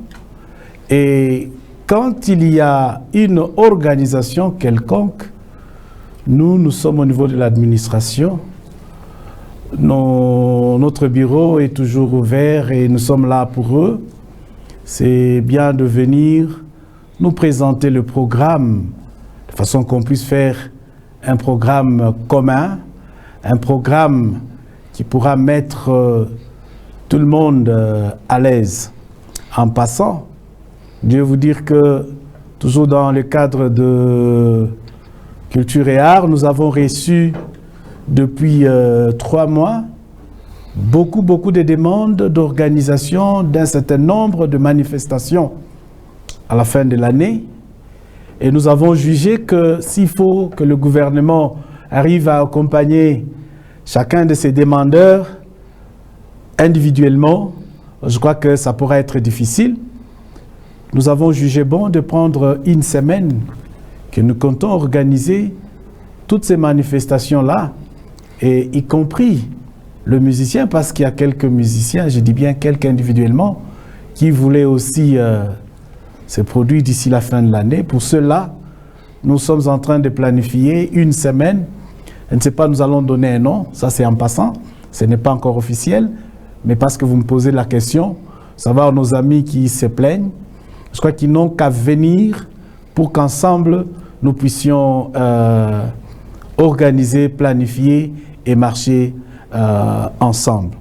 et quand il y a une organisation quelconque, nous sommes au niveau de l'administration. Notre bureau est toujours ouvert et nous sommes là pour eux. C'est bien de venir nous présenter le programme de façon qu'on puisse faire un programme commun, un programme qui pourra mettre tout le monde à l'aise. En passant, je vais vous dire que toujours dans le cadre de Culture et Art, nous avons reçu depuis 3 mois beaucoup de demandes d'organisation d'un certain nombre de manifestations à la fin de l'année. Et nous avons jugé que s'il faut que le gouvernement arrive à accompagner chacun de ces demandeurs, individuellement, je crois que ça pourrait être difficile. Nous avons jugé bon de prendre une semaine que nous comptons organiser toutes ces manifestations-là, et y compris le musicien, parce qu'il y a quelques musiciens, je dis bien quelques individuellement, qui voulaient aussi se produire d'ici la fin de l'année. Pour cela, nous sommes en train de planifier une semaine. Je ne sais pas, nous allons donner un nom, ça c'est en passant, ce n'est pas encore officiel, mais parce que vous me posez la question, savoir nos amis qui se plaignent, je crois qu'ils n'ont qu'à venir pour qu'ensemble nous puissions organiser, planifier et marcher ensemble.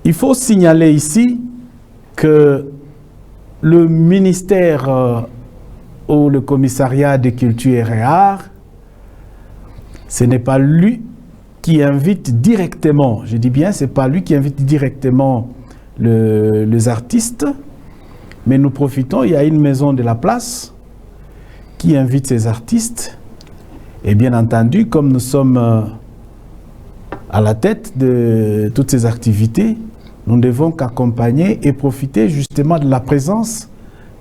Il faut signaler ici que le ministère ou le commissariat de culture et arts, ce n'est pas lui qui invite directement, je dis bien, ce n'est pas lui qui invite directement les artistes, mais nous profitons, il y a une maison de la place qui invite ces artistes, et bien entendu, comme nous sommes à la tête de toutes ces activités, nous ne devons qu'accompagner et profiter justement de la présence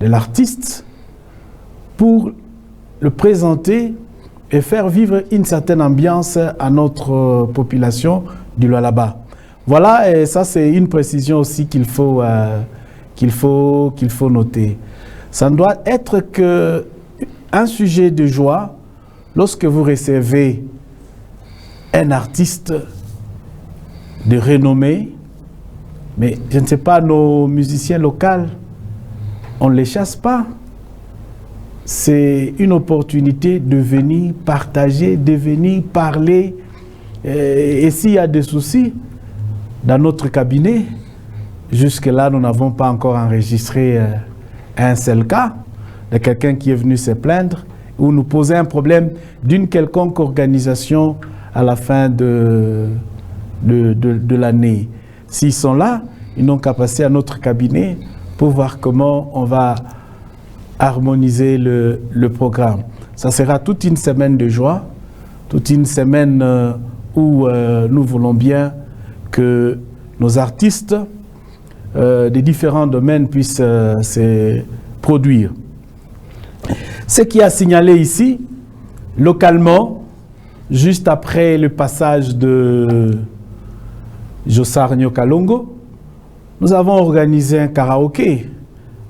de l'artiste pour le présenter et faire vivre une certaine ambiance à notre population du Lualaba. Voilà, et ça c'est une précision aussi qu'il faut noter. Ça ne doit être qu'un sujet de joie lorsque vous recevez un artiste de renommée, mais je ne sais pas, nos musiciens locaux, on ne les chasse pas. C'est une opportunité de venir partager, de venir parler. Et s'il y a des soucis dans notre cabinet, jusque-là, nous n'avons pas encore enregistré un seul cas de quelqu'un qui est venu se plaindre ou nous poser un problème d'une quelconque organisation à la fin de l'année. S'ils sont là, ils n'ont qu'à passer à notre cabinet pour voir comment on va harmoniser le programme. Ça sera toute une semaine de joie, toute une semaine où nous voulons bien que nos artistes des différents domaines puissent se produire. Ce qui a signalé ici, localement, juste après le passage de Jossar Kalongo, nous avons organisé un karaoké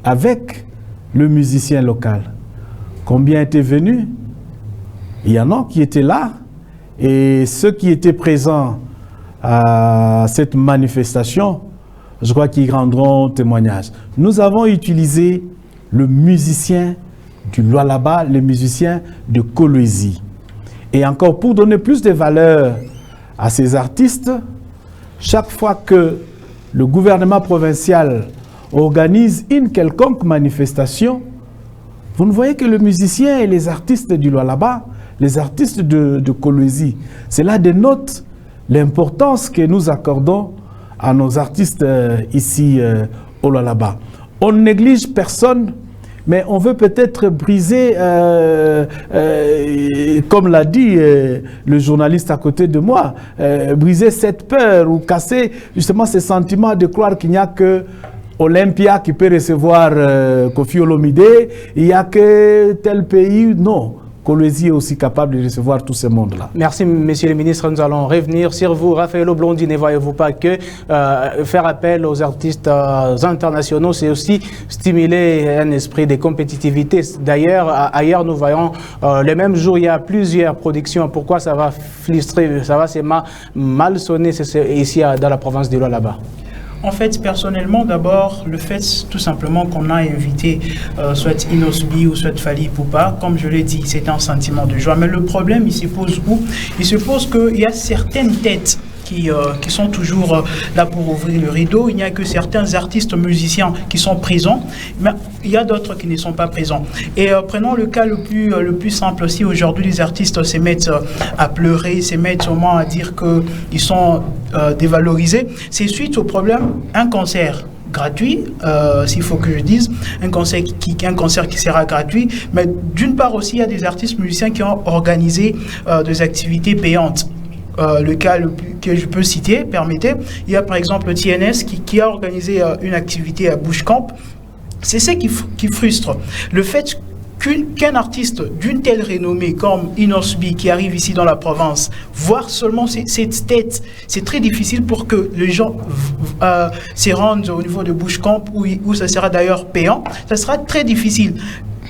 avec le musicien local. Combien étaient venus? Il y en a qui étaient là, et ceux qui étaient présents à cette manifestation, je crois qu'ils rendront témoignage. Nous avons utilisé le musicien du Lualaba, le musicien de Kolwezi. Et encore, pour donner plus de valeur à ces artistes, chaque fois que le gouvernement provincial organise une quelconque manifestation, vous ne voyez que le musicien et les artistes du Lualaba, les artistes de Kolwezi, cela dénote l'importance que nous accordons à nos artistes ici au Lualaba. On ne néglige personne, mais on veut peut-être briser, comme l'a dit le journaliste à côté de moi, briser cette peur ou casser justement ce sentiment de croire qu'il n'y a que Olympia qui peut recevoir Kofi Olomide, il n'y a que tel pays, non. Kolwezi est aussi capable de recevoir tout ce monde-là. Merci, monsieur le ministre. Nous allons revenir sur vous. Raphaël Blondi, ne voyez-vous pas que faire appel aux artistes internationaux, c'est aussi stimuler un esprit de compétitivité. D'ailleurs, ailleurs, nous voyons le même jour, il y a plusieurs productions. Pourquoi ça va flustrer, ça va se mal sonner ici dans la province de Lualaba? En fait, personnellement, d'abord, le fait tout simplement qu'on a invité soit Inosbi ou soit Fally Ipupa, comme je l'ai dit, c'est un sentiment de joie. Mais le problème, il se pose où? Il se pose qu'il y a certaines têtes qui sont toujours là pour ouvrir le rideau. Il n'y a que certains artistes musiciens qui sont présents, mais il y a d'autres qui ne sont pas présents. Et prenons le cas le plus simple aussi. Aujourd'hui, les artistes se mettent à pleurer, se mettent au moins à dire qu'ils sont dévalorisés. C'est suite au problème, un concert gratuit, s'il faut que je dise, un concert qui sera gratuit, mais d'une part aussi, il y a des artistes musiciens qui ont organisé des activités payantes. le cas que je peux citer, permettez. Il y a par exemple le TNS qui a organisé une activité à Bushcamp. C'est ça qui frustre. Le fait qu'un artiste d'une telle renommée comme Inosbi qui arrive ici dans la province, voir seulement cette tête, c'est très difficile pour que les gens s'y rendent au niveau de Bushcamp où ça sera d'ailleurs payant. Ça sera très difficile.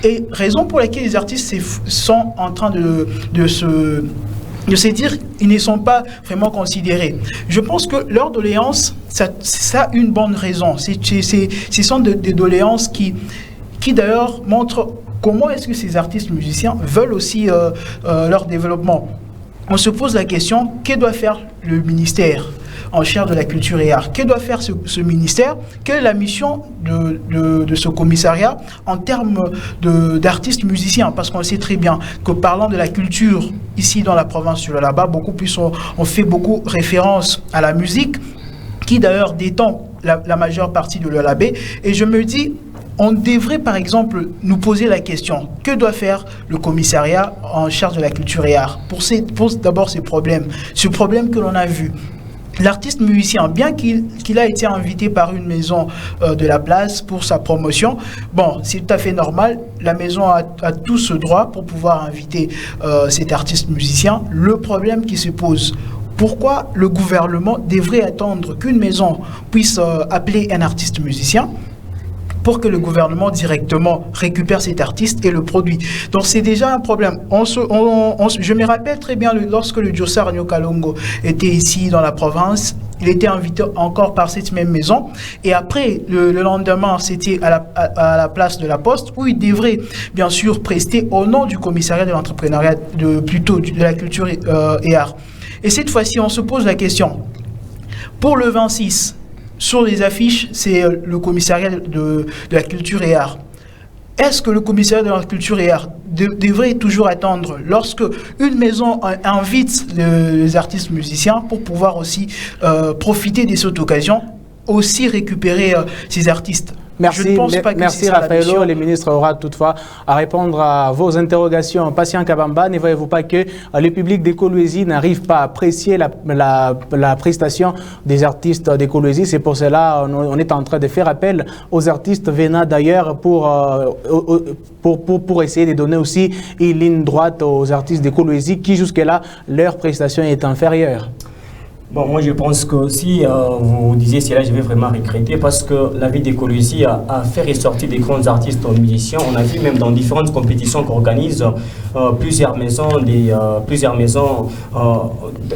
Et raison pour laquelle les artistes sont en train de se dire qu'ils ne sont pas vraiment considérés. Je pense que leur doléance, ça a une bonne raison. Ce sont des doléances qui d'ailleurs montrent comment est-ce que ces artistes musiciens veulent aussi leur développement. On se pose la question, que doit faire le ministère en charge de la culture et art? Que doit faire ce ministère? Quelle est la mission de ce commissariat en termes d'artistes musiciens? Parce qu'on sait très bien que parlant de la culture ici dans la province du Lualaba, beaucoup plus on fait beaucoup référence à la musique, qui d'ailleurs détend la majeure partie de Lualabé. Et je me dis, on devrait par exemple nous poser la question, que doit faire le commissariat en charge de la culture et art pour d'abord ce problème que l'on a vu. L'artiste musicien, bien qu'il a été invité par une maison de la place pour sa promotion, bon, c'est tout à fait normal, la maison a tout ce droit pour pouvoir inviter cet artiste musicien. Le problème qui se pose, pourquoi le gouvernement devrait attendre qu'une maison puisse appeler un artiste musicien pour que le gouvernement directement récupère cet artiste et le produit? Donc c'est déjà un problème. Je me rappelle très bien lorsque le Djossar Agno Kalongo était ici dans la province, il était invité encore par cette même maison. Et après, le lendemain, c'était à la place de la Poste, où il devrait bien sûr prester au nom du commissariat de l'entrepreneuriat, plutôt de la culture et art. Et cette fois-ci, on se pose la question. Pour le 26, sur les affiches, c'est le commissariat de la culture et art. Est-ce que le commissariat de la culture et art devrait toujours attendre lorsque une maison invite les artistes musiciens pour pouvoir aussi profiter de cette occasion, aussi récupérer ces artistes? Merci Raphaël. Le ministre aura toutefois à répondre à vos interrogations. Patient Kabamba, ne voyez-vous pas que le public des Kolwezi n'arrive pas à apprécier la prestation des artistes des Kolwezi? C'est pour cela qu'on est en train de faire appel aux artistes venant d'ailleurs pour essayer de donner aussi une ligne droite aux artistes des Kolwezi qui jusque-là, leur prestation est inférieure. Bon, moi je pense que si vous disiez cela, je vais vraiment regretter parce que la vie des Kolwezi a fait ressortir des grands artistes musiciens. On a vu même dans différentes compétitions qu'organisent plusieurs maisons en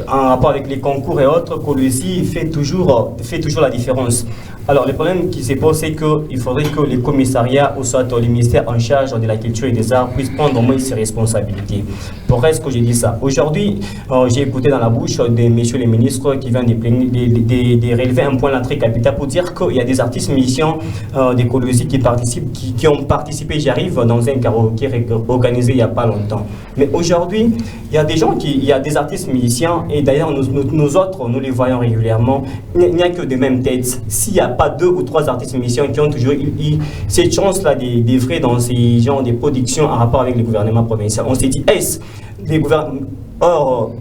rapport avec les concours et autres. Kolwezi fait toujours la différence. Alors, le problème qui se pose, c'est qu'il faudrait que les commissariats ou soit les ministères en charge de la culture et des arts puissent prendre au moins ses responsabilités. Pour ce que j'ai dit ça. Aujourd'hui, j'ai écouté dans la bouche de messieurs les ministres qui viennent de relever un point là très capital pour dire qu'il y a des artistes musiciens des Kolwezi qui ont participé, j'arrive, dans un karaoké organisé il n'y a pas longtemps. Mais aujourd'hui, il y a des artistes musiciens, et d'ailleurs nous autres, nous les voyons régulièrement, il n'y a que des mêmes têtes. S'il n'y a pas 2 ou 3 artistes musiciens qui ont toujours eu cette chance-là d'œuvrer dans ces genres de productions en rapport avec le gouvernement provincial, on s'est dit, est-ce les gouvernements...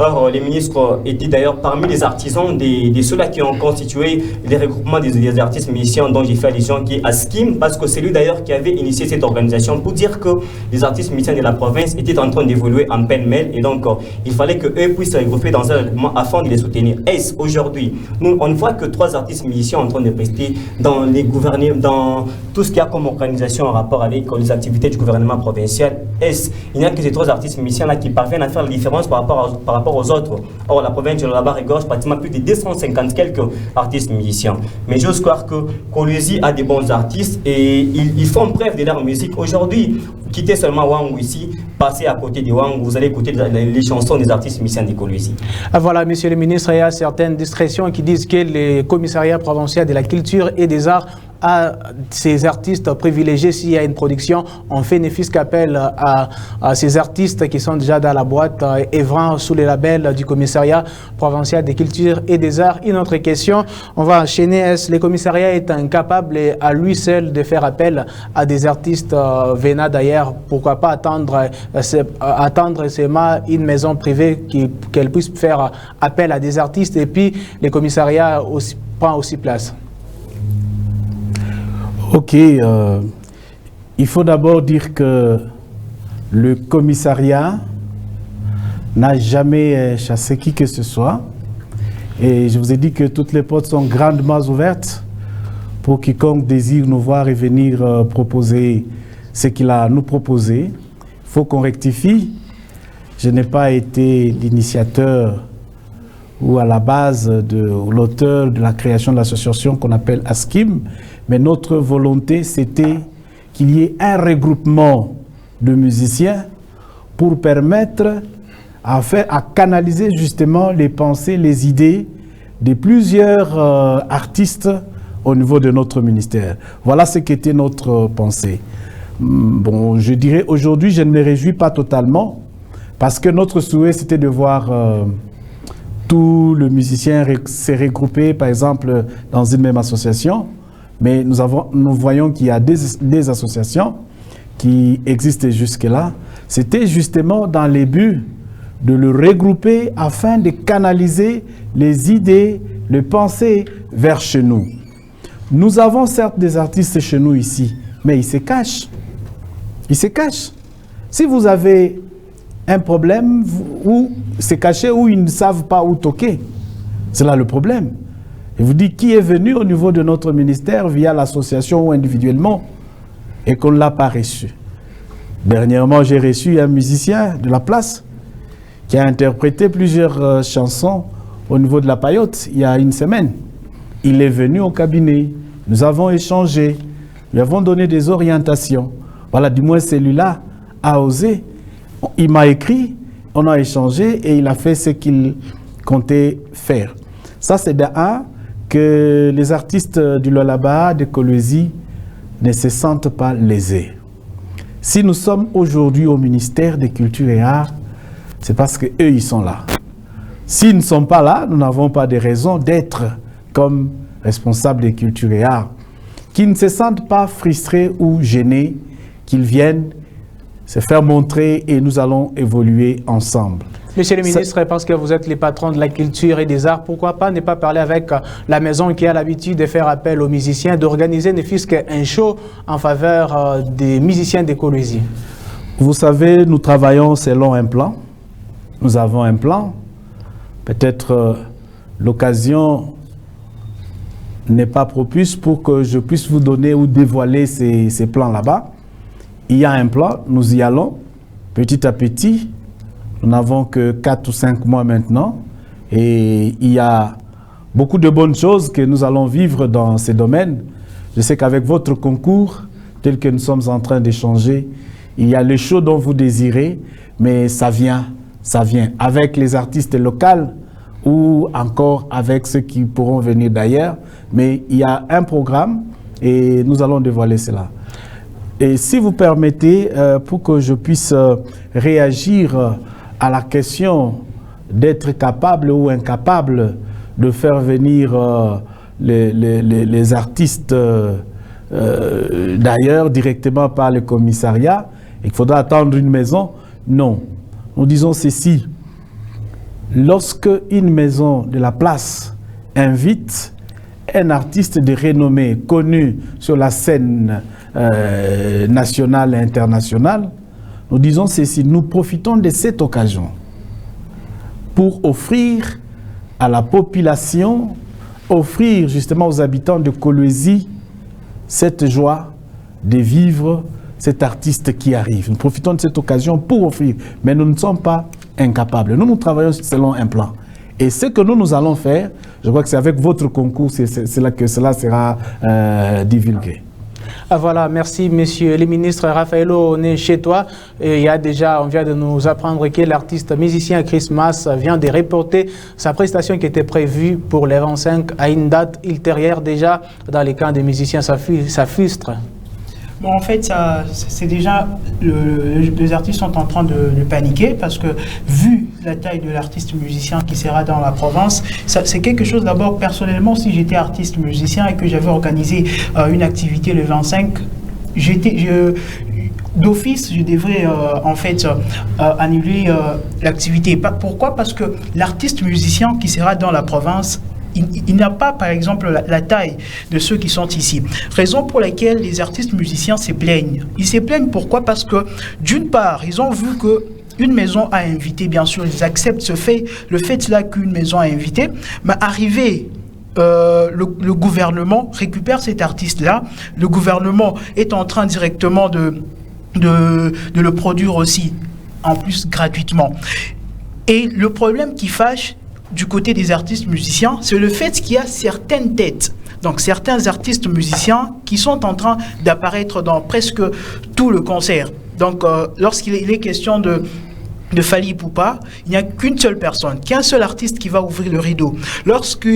Or, les ministres étaient d'ailleurs parmi les artisans de ceux-là qui ont constitué les regroupements des artistes musiciens dont j'ai fait allusion, qui est Askim, parce que c'est lui d'ailleurs qui avait initié cette organisation pour dire que les artistes musiciens de la province étaient en train d'évoluer en pêle-mêle et donc il fallait qu'eux puissent se regrouper dans un regroupement afin de les soutenir. Est-ce aujourd'hui, nous on ne voit que 3 artistes musiciens en train de prester dans les gouvernements, dans tout ce qu'il y a comme organisation en rapport avec les activités du gouvernement provincial? Est-ce il n'y a que ces 3 artistes musiciens-là qui parviennent à faire la différence par rapport aux autres? Or, la province de Lualaba regorge pratiquement plus de 250 quelques artistes musiciens. Mais j'ose croire que Kolwezi a des bons artistes et ils font preuve de leur musique. Aujourd'hui, quittez seulement Wangu ici, passez à côté de Wangu, vous allez écouter les chansons des artistes musiciens de Kolwezi. Voilà, monsieur le ministre, il y a certaines discrétions qui disent que les commissariats provinciaux de la culture et des arts à ces artistes privilégiés. S'il y a une production, on fait ne fût qu'appel à ces artistes qui sont déjà dans la boîte, œuvrant sous les labels du commissariat provincial des cultures et des arts. Une autre question, on va enchaîner. Est-ce que le commissariat est incapable à lui seul de faire appel à des artistes venant d'ailleurs? Pourquoi pas attendre seulement une maison privée qu'elle puisse faire appel à des artistes et puis les commissariats prend aussi place? Ok, il faut d'abord dire que le commissariat n'a jamais chassé qui que ce soit. Et je vous ai dit que toutes les portes sont grandement ouvertes pour quiconque désire nous voir et venir proposer ce qu'il a à nous proposer. Il faut qu'on rectifie. Je n'ai pas été l'initiateur ou à la base ou l'auteur de la création de l'association qu'on appelle ASKIM, mais notre volonté, c'était qu'il y ait un regroupement de musiciens pour permettre à canaliser justement les pensées, les idées de plusieurs artistes au niveau de notre ministère. Voilà ce qu'était notre pensée. Bon, je dirais aujourd'hui, je ne me réjouis pas totalement parce que notre souhait, c'était de voir tous les musiciens se regrouper, par exemple, dans une même association. Mais nous voyons qu'il y a des associations qui existent jusque-là. C'était justement dans les buts de le regrouper afin de canaliser les idées, les pensées vers chez nous. Nous avons certes des artistes chez nous ici, mais ils se cachent. Ils se cachent. Si vous avez un problème, ou se cacher, ou ils ne savent pas où toquer, c'est là le problème. Je vous dis qui est venu au niveau de notre ministère via l'association ou individuellement et qu'on ne l'a pas reçu. Dernièrement, j'ai reçu un musicien de la place qui a interprété plusieurs chansons au niveau de la Payotte il y a une semaine. Il est venu au cabinet, nous avons échangé, lui avons donné des orientations. Voilà, du moins celui-là a osé. Il m'a écrit, on a échangé et il a fait ce qu'il comptait faire. Ça, c'est d'un que les artistes du Lualaba, de Kolwezi, ne se sentent pas lésés. Si nous sommes aujourd'hui au ministère des Cultures et Arts, c'est parce qu'eux, ils sont là. S'ils ne sont pas là, nous n'avons pas de raison d'être comme responsables des Cultures et Arts. Qu'ils ne se sentent pas frustrés ou gênés, qu'ils viennent se faire montrer et nous allons évoluer ensemble. Monsieur le ministre, parce que vous êtes les patrons de la culture et des arts, pourquoi pas ne pas parler avec la maison qui a l'habitude de faire appel aux musiciens, d'organiser ne fût-ce qu'un show en faveur des musiciens de Kolwezi? Vous savez, nous travaillons selon un plan. Nous avons un plan. Peut-être l'occasion n'est pas propice pour que je puisse vous donner ou dévoiler ces plans là-bas. Il y a un plan, nous y allons petit à petit. Nous n'avons que 4 ou 5 mois maintenant et il y a beaucoup de bonnes choses que nous allons vivre dans ces domaines. Je sais qu'avec votre concours, tel que nous sommes en train d'échanger, il y a le show dont vous désirez, mais ça vient avec les artistes locaux ou encore avec ceux qui pourront venir d'ailleurs. Mais il y a un programme et nous allons dévoiler cela. Et si vous permettez, pour que je puisse réagir à la question d'être capable ou incapable de faire venir les artistes d'ailleurs directement par le commissariat, et qu'il faudra attendre une maison, non. Nous disons ceci, lorsque une maison de la place invite un artiste de renommée connu sur la scène nationale et internationale, nous disons ceci, nous profitons de cette occasion pour offrir à la population, offrir justement aux habitants de Kolwezi cette joie de vivre cet artiste qui arrive. Nous profitons de cette occasion pour offrir, mais nous ne sommes pas incapables. Nous travaillons selon un plan. Et ce que nous allons faire, je crois que c'est avec votre concours, c'est là que cela sera divulgué. Ah voilà, merci messieurs les ministres. Raffaello, on est chez toi. Et il y a déjà, on vient de nous apprendre que l'artiste musicien Christmas vient de reporter sa prestation qui était prévue pour les 25 à une date ultérieure déjà dans les camps des musiciens. Ça frustre. Bon, en fait, c'est déjà, les artistes sont en train de paniquer parce que vu la taille de l'artiste musicien qui sera dans la province, c'est quelque chose d'abord, personnellement, si j'étais artiste musicien et que j'avais organisé une activité le 25, d'office, je devrais en fait annuler l'activité. Pourquoi? Parce que l'artiste musicien qui sera dans la province, il n'a pas, par exemple, la taille de ceux qui sont ici. Raison pour laquelle les artistes musiciens se plaignent. Ils se plaignent pourquoi? Parce que, d'une part, ils ont vu que une maison a invité, bien sûr, ils acceptent ce fait, le fait là qu'une maison a invité, mais arrivé, le gouvernement récupère cet artiste-là, le gouvernement est en train directement de le produire aussi, en plus gratuitement. Et le problème qui fâche, du côté des artistes musiciens, c'est le fait qu'il y a certaines têtes, donc certains artistes musiciens qui sont en train d'apparaître dans presque tout le concert. Donc lorsqu'il est question de Fally Ipupa, il n'y a qu'une seule personne, qu'un seul artiste qui va ouvrir le rideau. Lorsque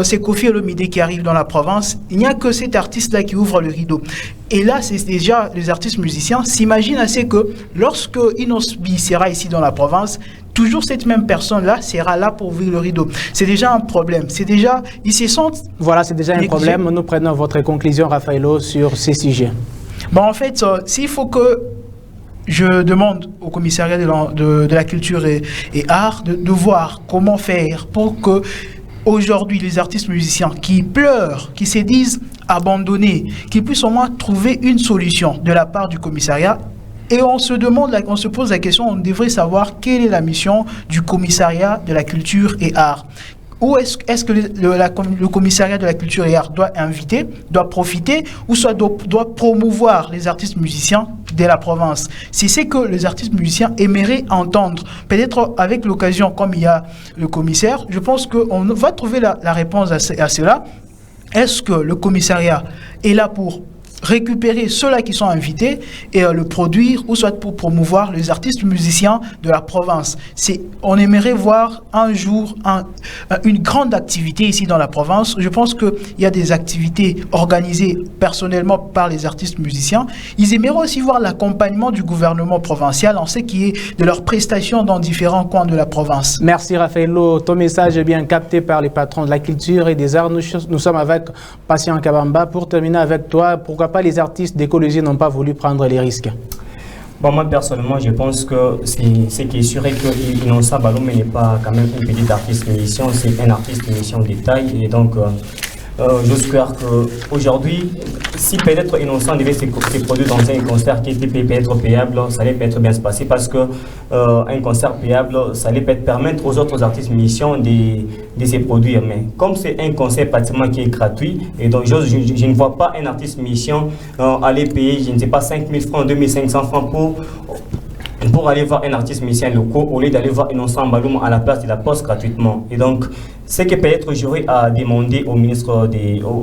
c'est Koffi Olomide qui arrive dans la province, il n'y a que cet artiste-là qui ouvre le rideau. Et là, c'est déjà les artistes musiciens s'imaginent assez que lorsque Inosbi sera ici dans la province, toujours cette même personne-là sera là pour ouvrir le rideau. C'est déjà un problème. C'est déjà, ils se sentent... Voilà, c'est déjà un problème. Nous prenons votre conclusion, Raffaello, sur ces sujets. Bon, en fait, s'il faut que je demande au commissariat de la culture et art de voir comment faire pour que aujourd'hui les artistes musiciens qui pleurent, qui se disent abandonnés, qu'ils puissent au moins trouver une solution de la part du commissariat. Et on se pose la question, on devrait savoir quelle est la mission du commissariat de la culture et art. Ou est-ce que le commissariat de la culture et art doit inviter, doit profiter, ou soit doit promouvoir les artistes musiciens de la province? C'est ce que les artistes musiciens aimeraient entendre. Peut-être avec l'occasion, comme il y a le commissaire, je pense qu'on va trouver la réponse à cela. Est-ce que le commissariat est là pour récupérer ceux-là qui sont invités et le produire, ou soit pour promouvoir les artistes musiciens de la province? On aimerait voir un jour une grande activité ici dans la province. Je pense qu'il y a des activités organisées personnellement par les artistes musiciens. Ils aimeraient aussi voir l'accompagnement du gouvernement provincial en ce qui est de leurs prestations dans différents coins de la province. Merci Raffaello. Ton message est bien capté par les patrons de la culture et des arts. Nous sommes avec Patient Kabamba. Pour terminer avec toi, pourquoi pas les artistes d'écologie n'ont pas voulu prendre les risques? Bon, moi personnellement, je pense que ce qui est sûr est que Innocent Baloumé n'est pas quand même un petit artiste musicien, c'est un artiste musicien de taille. Et donc, j'ose croire qu'aujourd'hui, si peut-être Innocent devait se produire dans un concert qui était peut-être payable, ça allait peut-être bien se passer parce que un concert payable, ça allait peut-être permettre aux autres artistes musiciens de se produire. Mais comme c'est un concert pratiquement qui est gratuit, et donc je ne vois pas un artiste musicien aller payer, je ne sais pas, 5 000 francs, 2 500 francs pour aller voir un artiste musicien local au lieu d'aller voir Innocent Baloum à la place de la poste gratuitement. Et donc, ce que peut-être j'aurais à demander au ministre,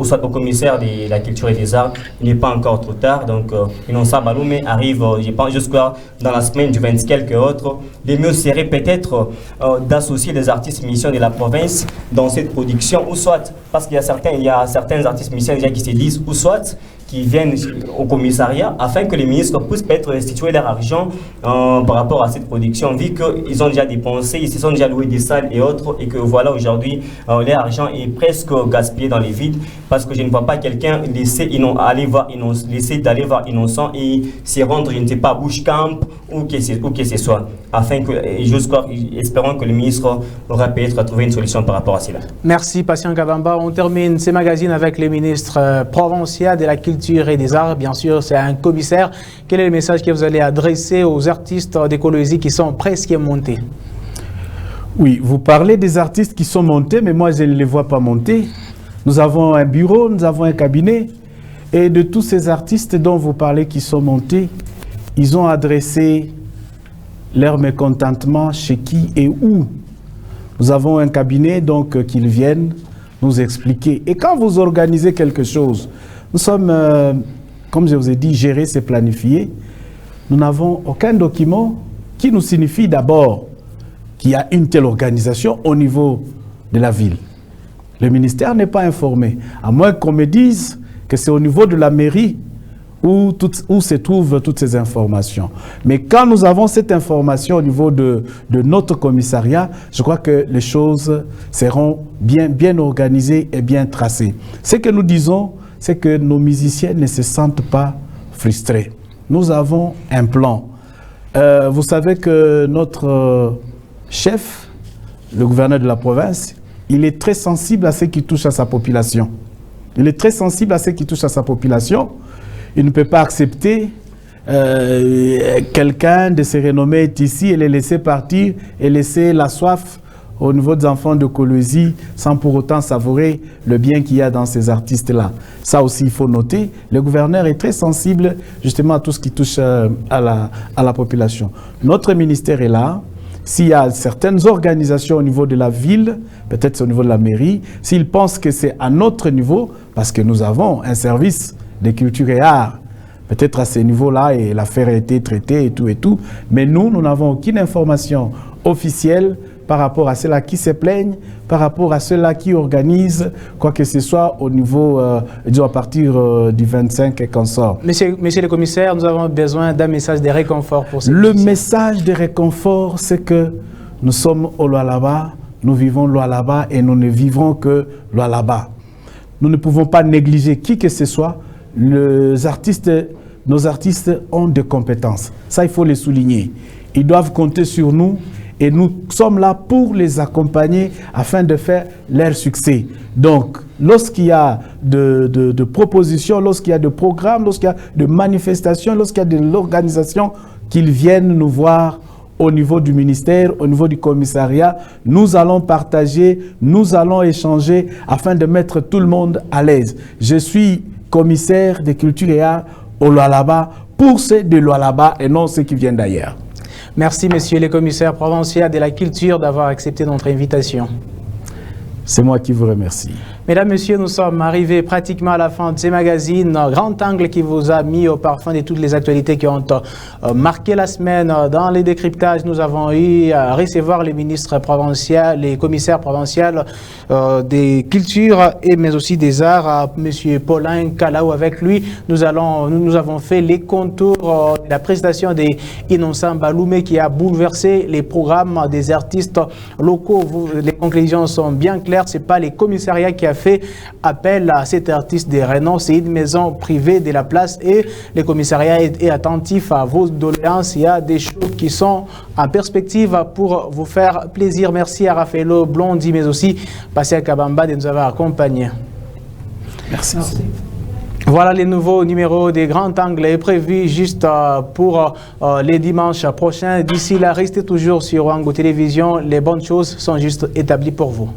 soit au commissaire de la culture et des arts, il n'est pas encore trop tard. Donc, Innocent Baloum arrive, je pense, jusqu'à dans la semaine du 20 quelques autres. Le mieux serait peut-être d'associer les artistes musiciens de la province dans cette production, ou soit, parce qu'il y a certains artistes musiciens déjà qui se disent, ou soit, qui viennent au commissariat afin que les ministres puissent peut-être restituer leur argent par rapport à cette production, vu qu'ils ont déjà dépensé, ils se sont déjà loués des salles et autres, et que voilà, aujourd'hui, leur argent est presque gaspillé dans les vides, parce que je ne vois pas quelqu'un laisser d'aller voir Innocent et se rendre, je ne sais pas, à Bush Camp ou que ce soit, afin que, espérons que le ministre aura peut-être trouvé une solution par rapport à cela. Merci, Patient Kabamba. On termine ces magazines avec les ministres provinciaux de la culture et des arts. Bien sûr, c'est un commissaire. Quel est le message que vous allez adresser aux artistes d'écologie qui sont presque montés? Oui, vous parlez des artistes qui sont montés, mais moi, je ne les vois pas monter. Nous avons un bureau, nous avons un cabinet. Et de tous ces artistes dont vous parlez qui sont montés, ils ont adressé leur mécontentement chez qui et où. Nous avons un cabinet, donc, qu'ils viennent nous expliquer. Et quand vous organisez quelque chose, nous sommes comme je vous ai dit, gérer, c'est planifier. Nous n'avons aucun document qui nous signifie d'abord qu'il y a une telle organisation au niveau de la ville. Le ministère n'est pas informé, à moins qu'on me dise que c'est au niveau de la mairie où se trouvent toutes ces informations. Mais quand nous avons cette information au niveau de notre commissariat, je crois que les choses seront bien organisées et bien tracées. Ce que nous disons, c'est que nos musiciens ne se sentent pas frustrés. Nous avons un plan. Vous savez que notre chef, le gouverneur de la province, il est très sensible à ce qui touche à sa population. Il est très sensible à ce qui touche à sa population. Il ne peut pas accepter quelqu'un de se renommer ici et les laisser partir et laisser la soif au niveau des enfants de Kolwezi sans pour autant savourer le bien qu'il y a dans ces artistes-là. Ça aussi, il faut noter. Le gouverneur est très sensible justement à tout ce qui touche à la population. Notre ministère est là. S'il y a certaines organisations au niveau de la ville, peut-être au niveau de la mairie, s'ils pensent que c'est à notre niveau, parce que nous avons un service de culture et art, peut-être à ce niveau-là, et l'affaire a été traitée et tout, mais nous n'avons aucune information officielle par rapport à ceux-là qui se plaignent, par rapport à ceux-là qui organisent quoi que ce soit au niveau, disons à partir du 25 et qu'on sort. Monsieur le commissaire, nous avons besoin d'un message de réconfort pour ces Le message de réconfort, c'est que nous sommes au Lualaba, nous vivons Lualaba et nous ne vivrons que Lualaba. Nous ne pouvons pas négliger qui que ce soit. Nos artistes ont des compétences. Ça, il faut les souligner. Ils doivent compter sur nous et nous sommes là pour les accompagner afin de faire leur succès. Donc, lorsqu'il y a de propositions, lorsqu'il y a de programmes, lorsqu'il y a de manifestations, lorsqu'il y a de l'organisation, qu'ils viennent nous voir au niveau du ministère, au niveau du commissariat. Nous allons partager, nous allons échanger afin de mettre tout le monde à l'aise. Je suis commissaire de culture et art au Lualaba pour ceux de Lualaba et non ceux qui viennent d'ailleurs. Merci, monsieur le commissaire provincial de la culture, d'avoir accepté notre invitation. C'est moi qui vous remercie. Mesdames, Messieurs, nous sommes arrivés pratiquement à la fin de ces magazines. Grand angle qui vous a mis au parfum de toutes les actualités qui ont marqué la semaine. Dans les décryptages, nous avons eu à recevoir les ministres provinciaux, les commissaires provinciaux des cultures mais aussi des arts, monsieur Paulin Kalaou. Avec lui, nous avons fait les contours de la prestation des Innocent Baloumé qui a bouleversé les programmes des artistes locaux. Les conclusions sont bien claires. Ce n'est pas les commissariats qui a fait appel à cet artiste de renom, c'est une maison privée de la place et le commissariat est attentif à vos doléances. Il y a des choses qui sont en perspective pour vous faire plaisir. Merci à Raphaël Blondi, mais aussi Pascal Kabamba de nous avoir accompagnés. Merci. Voilà les nouveaux numéros des Grands Angles prévus juste pour les dimanches prochains. D'ici là, restez toujours sur Wango Télévision. Les bonnes choses sont juste établies pour vous.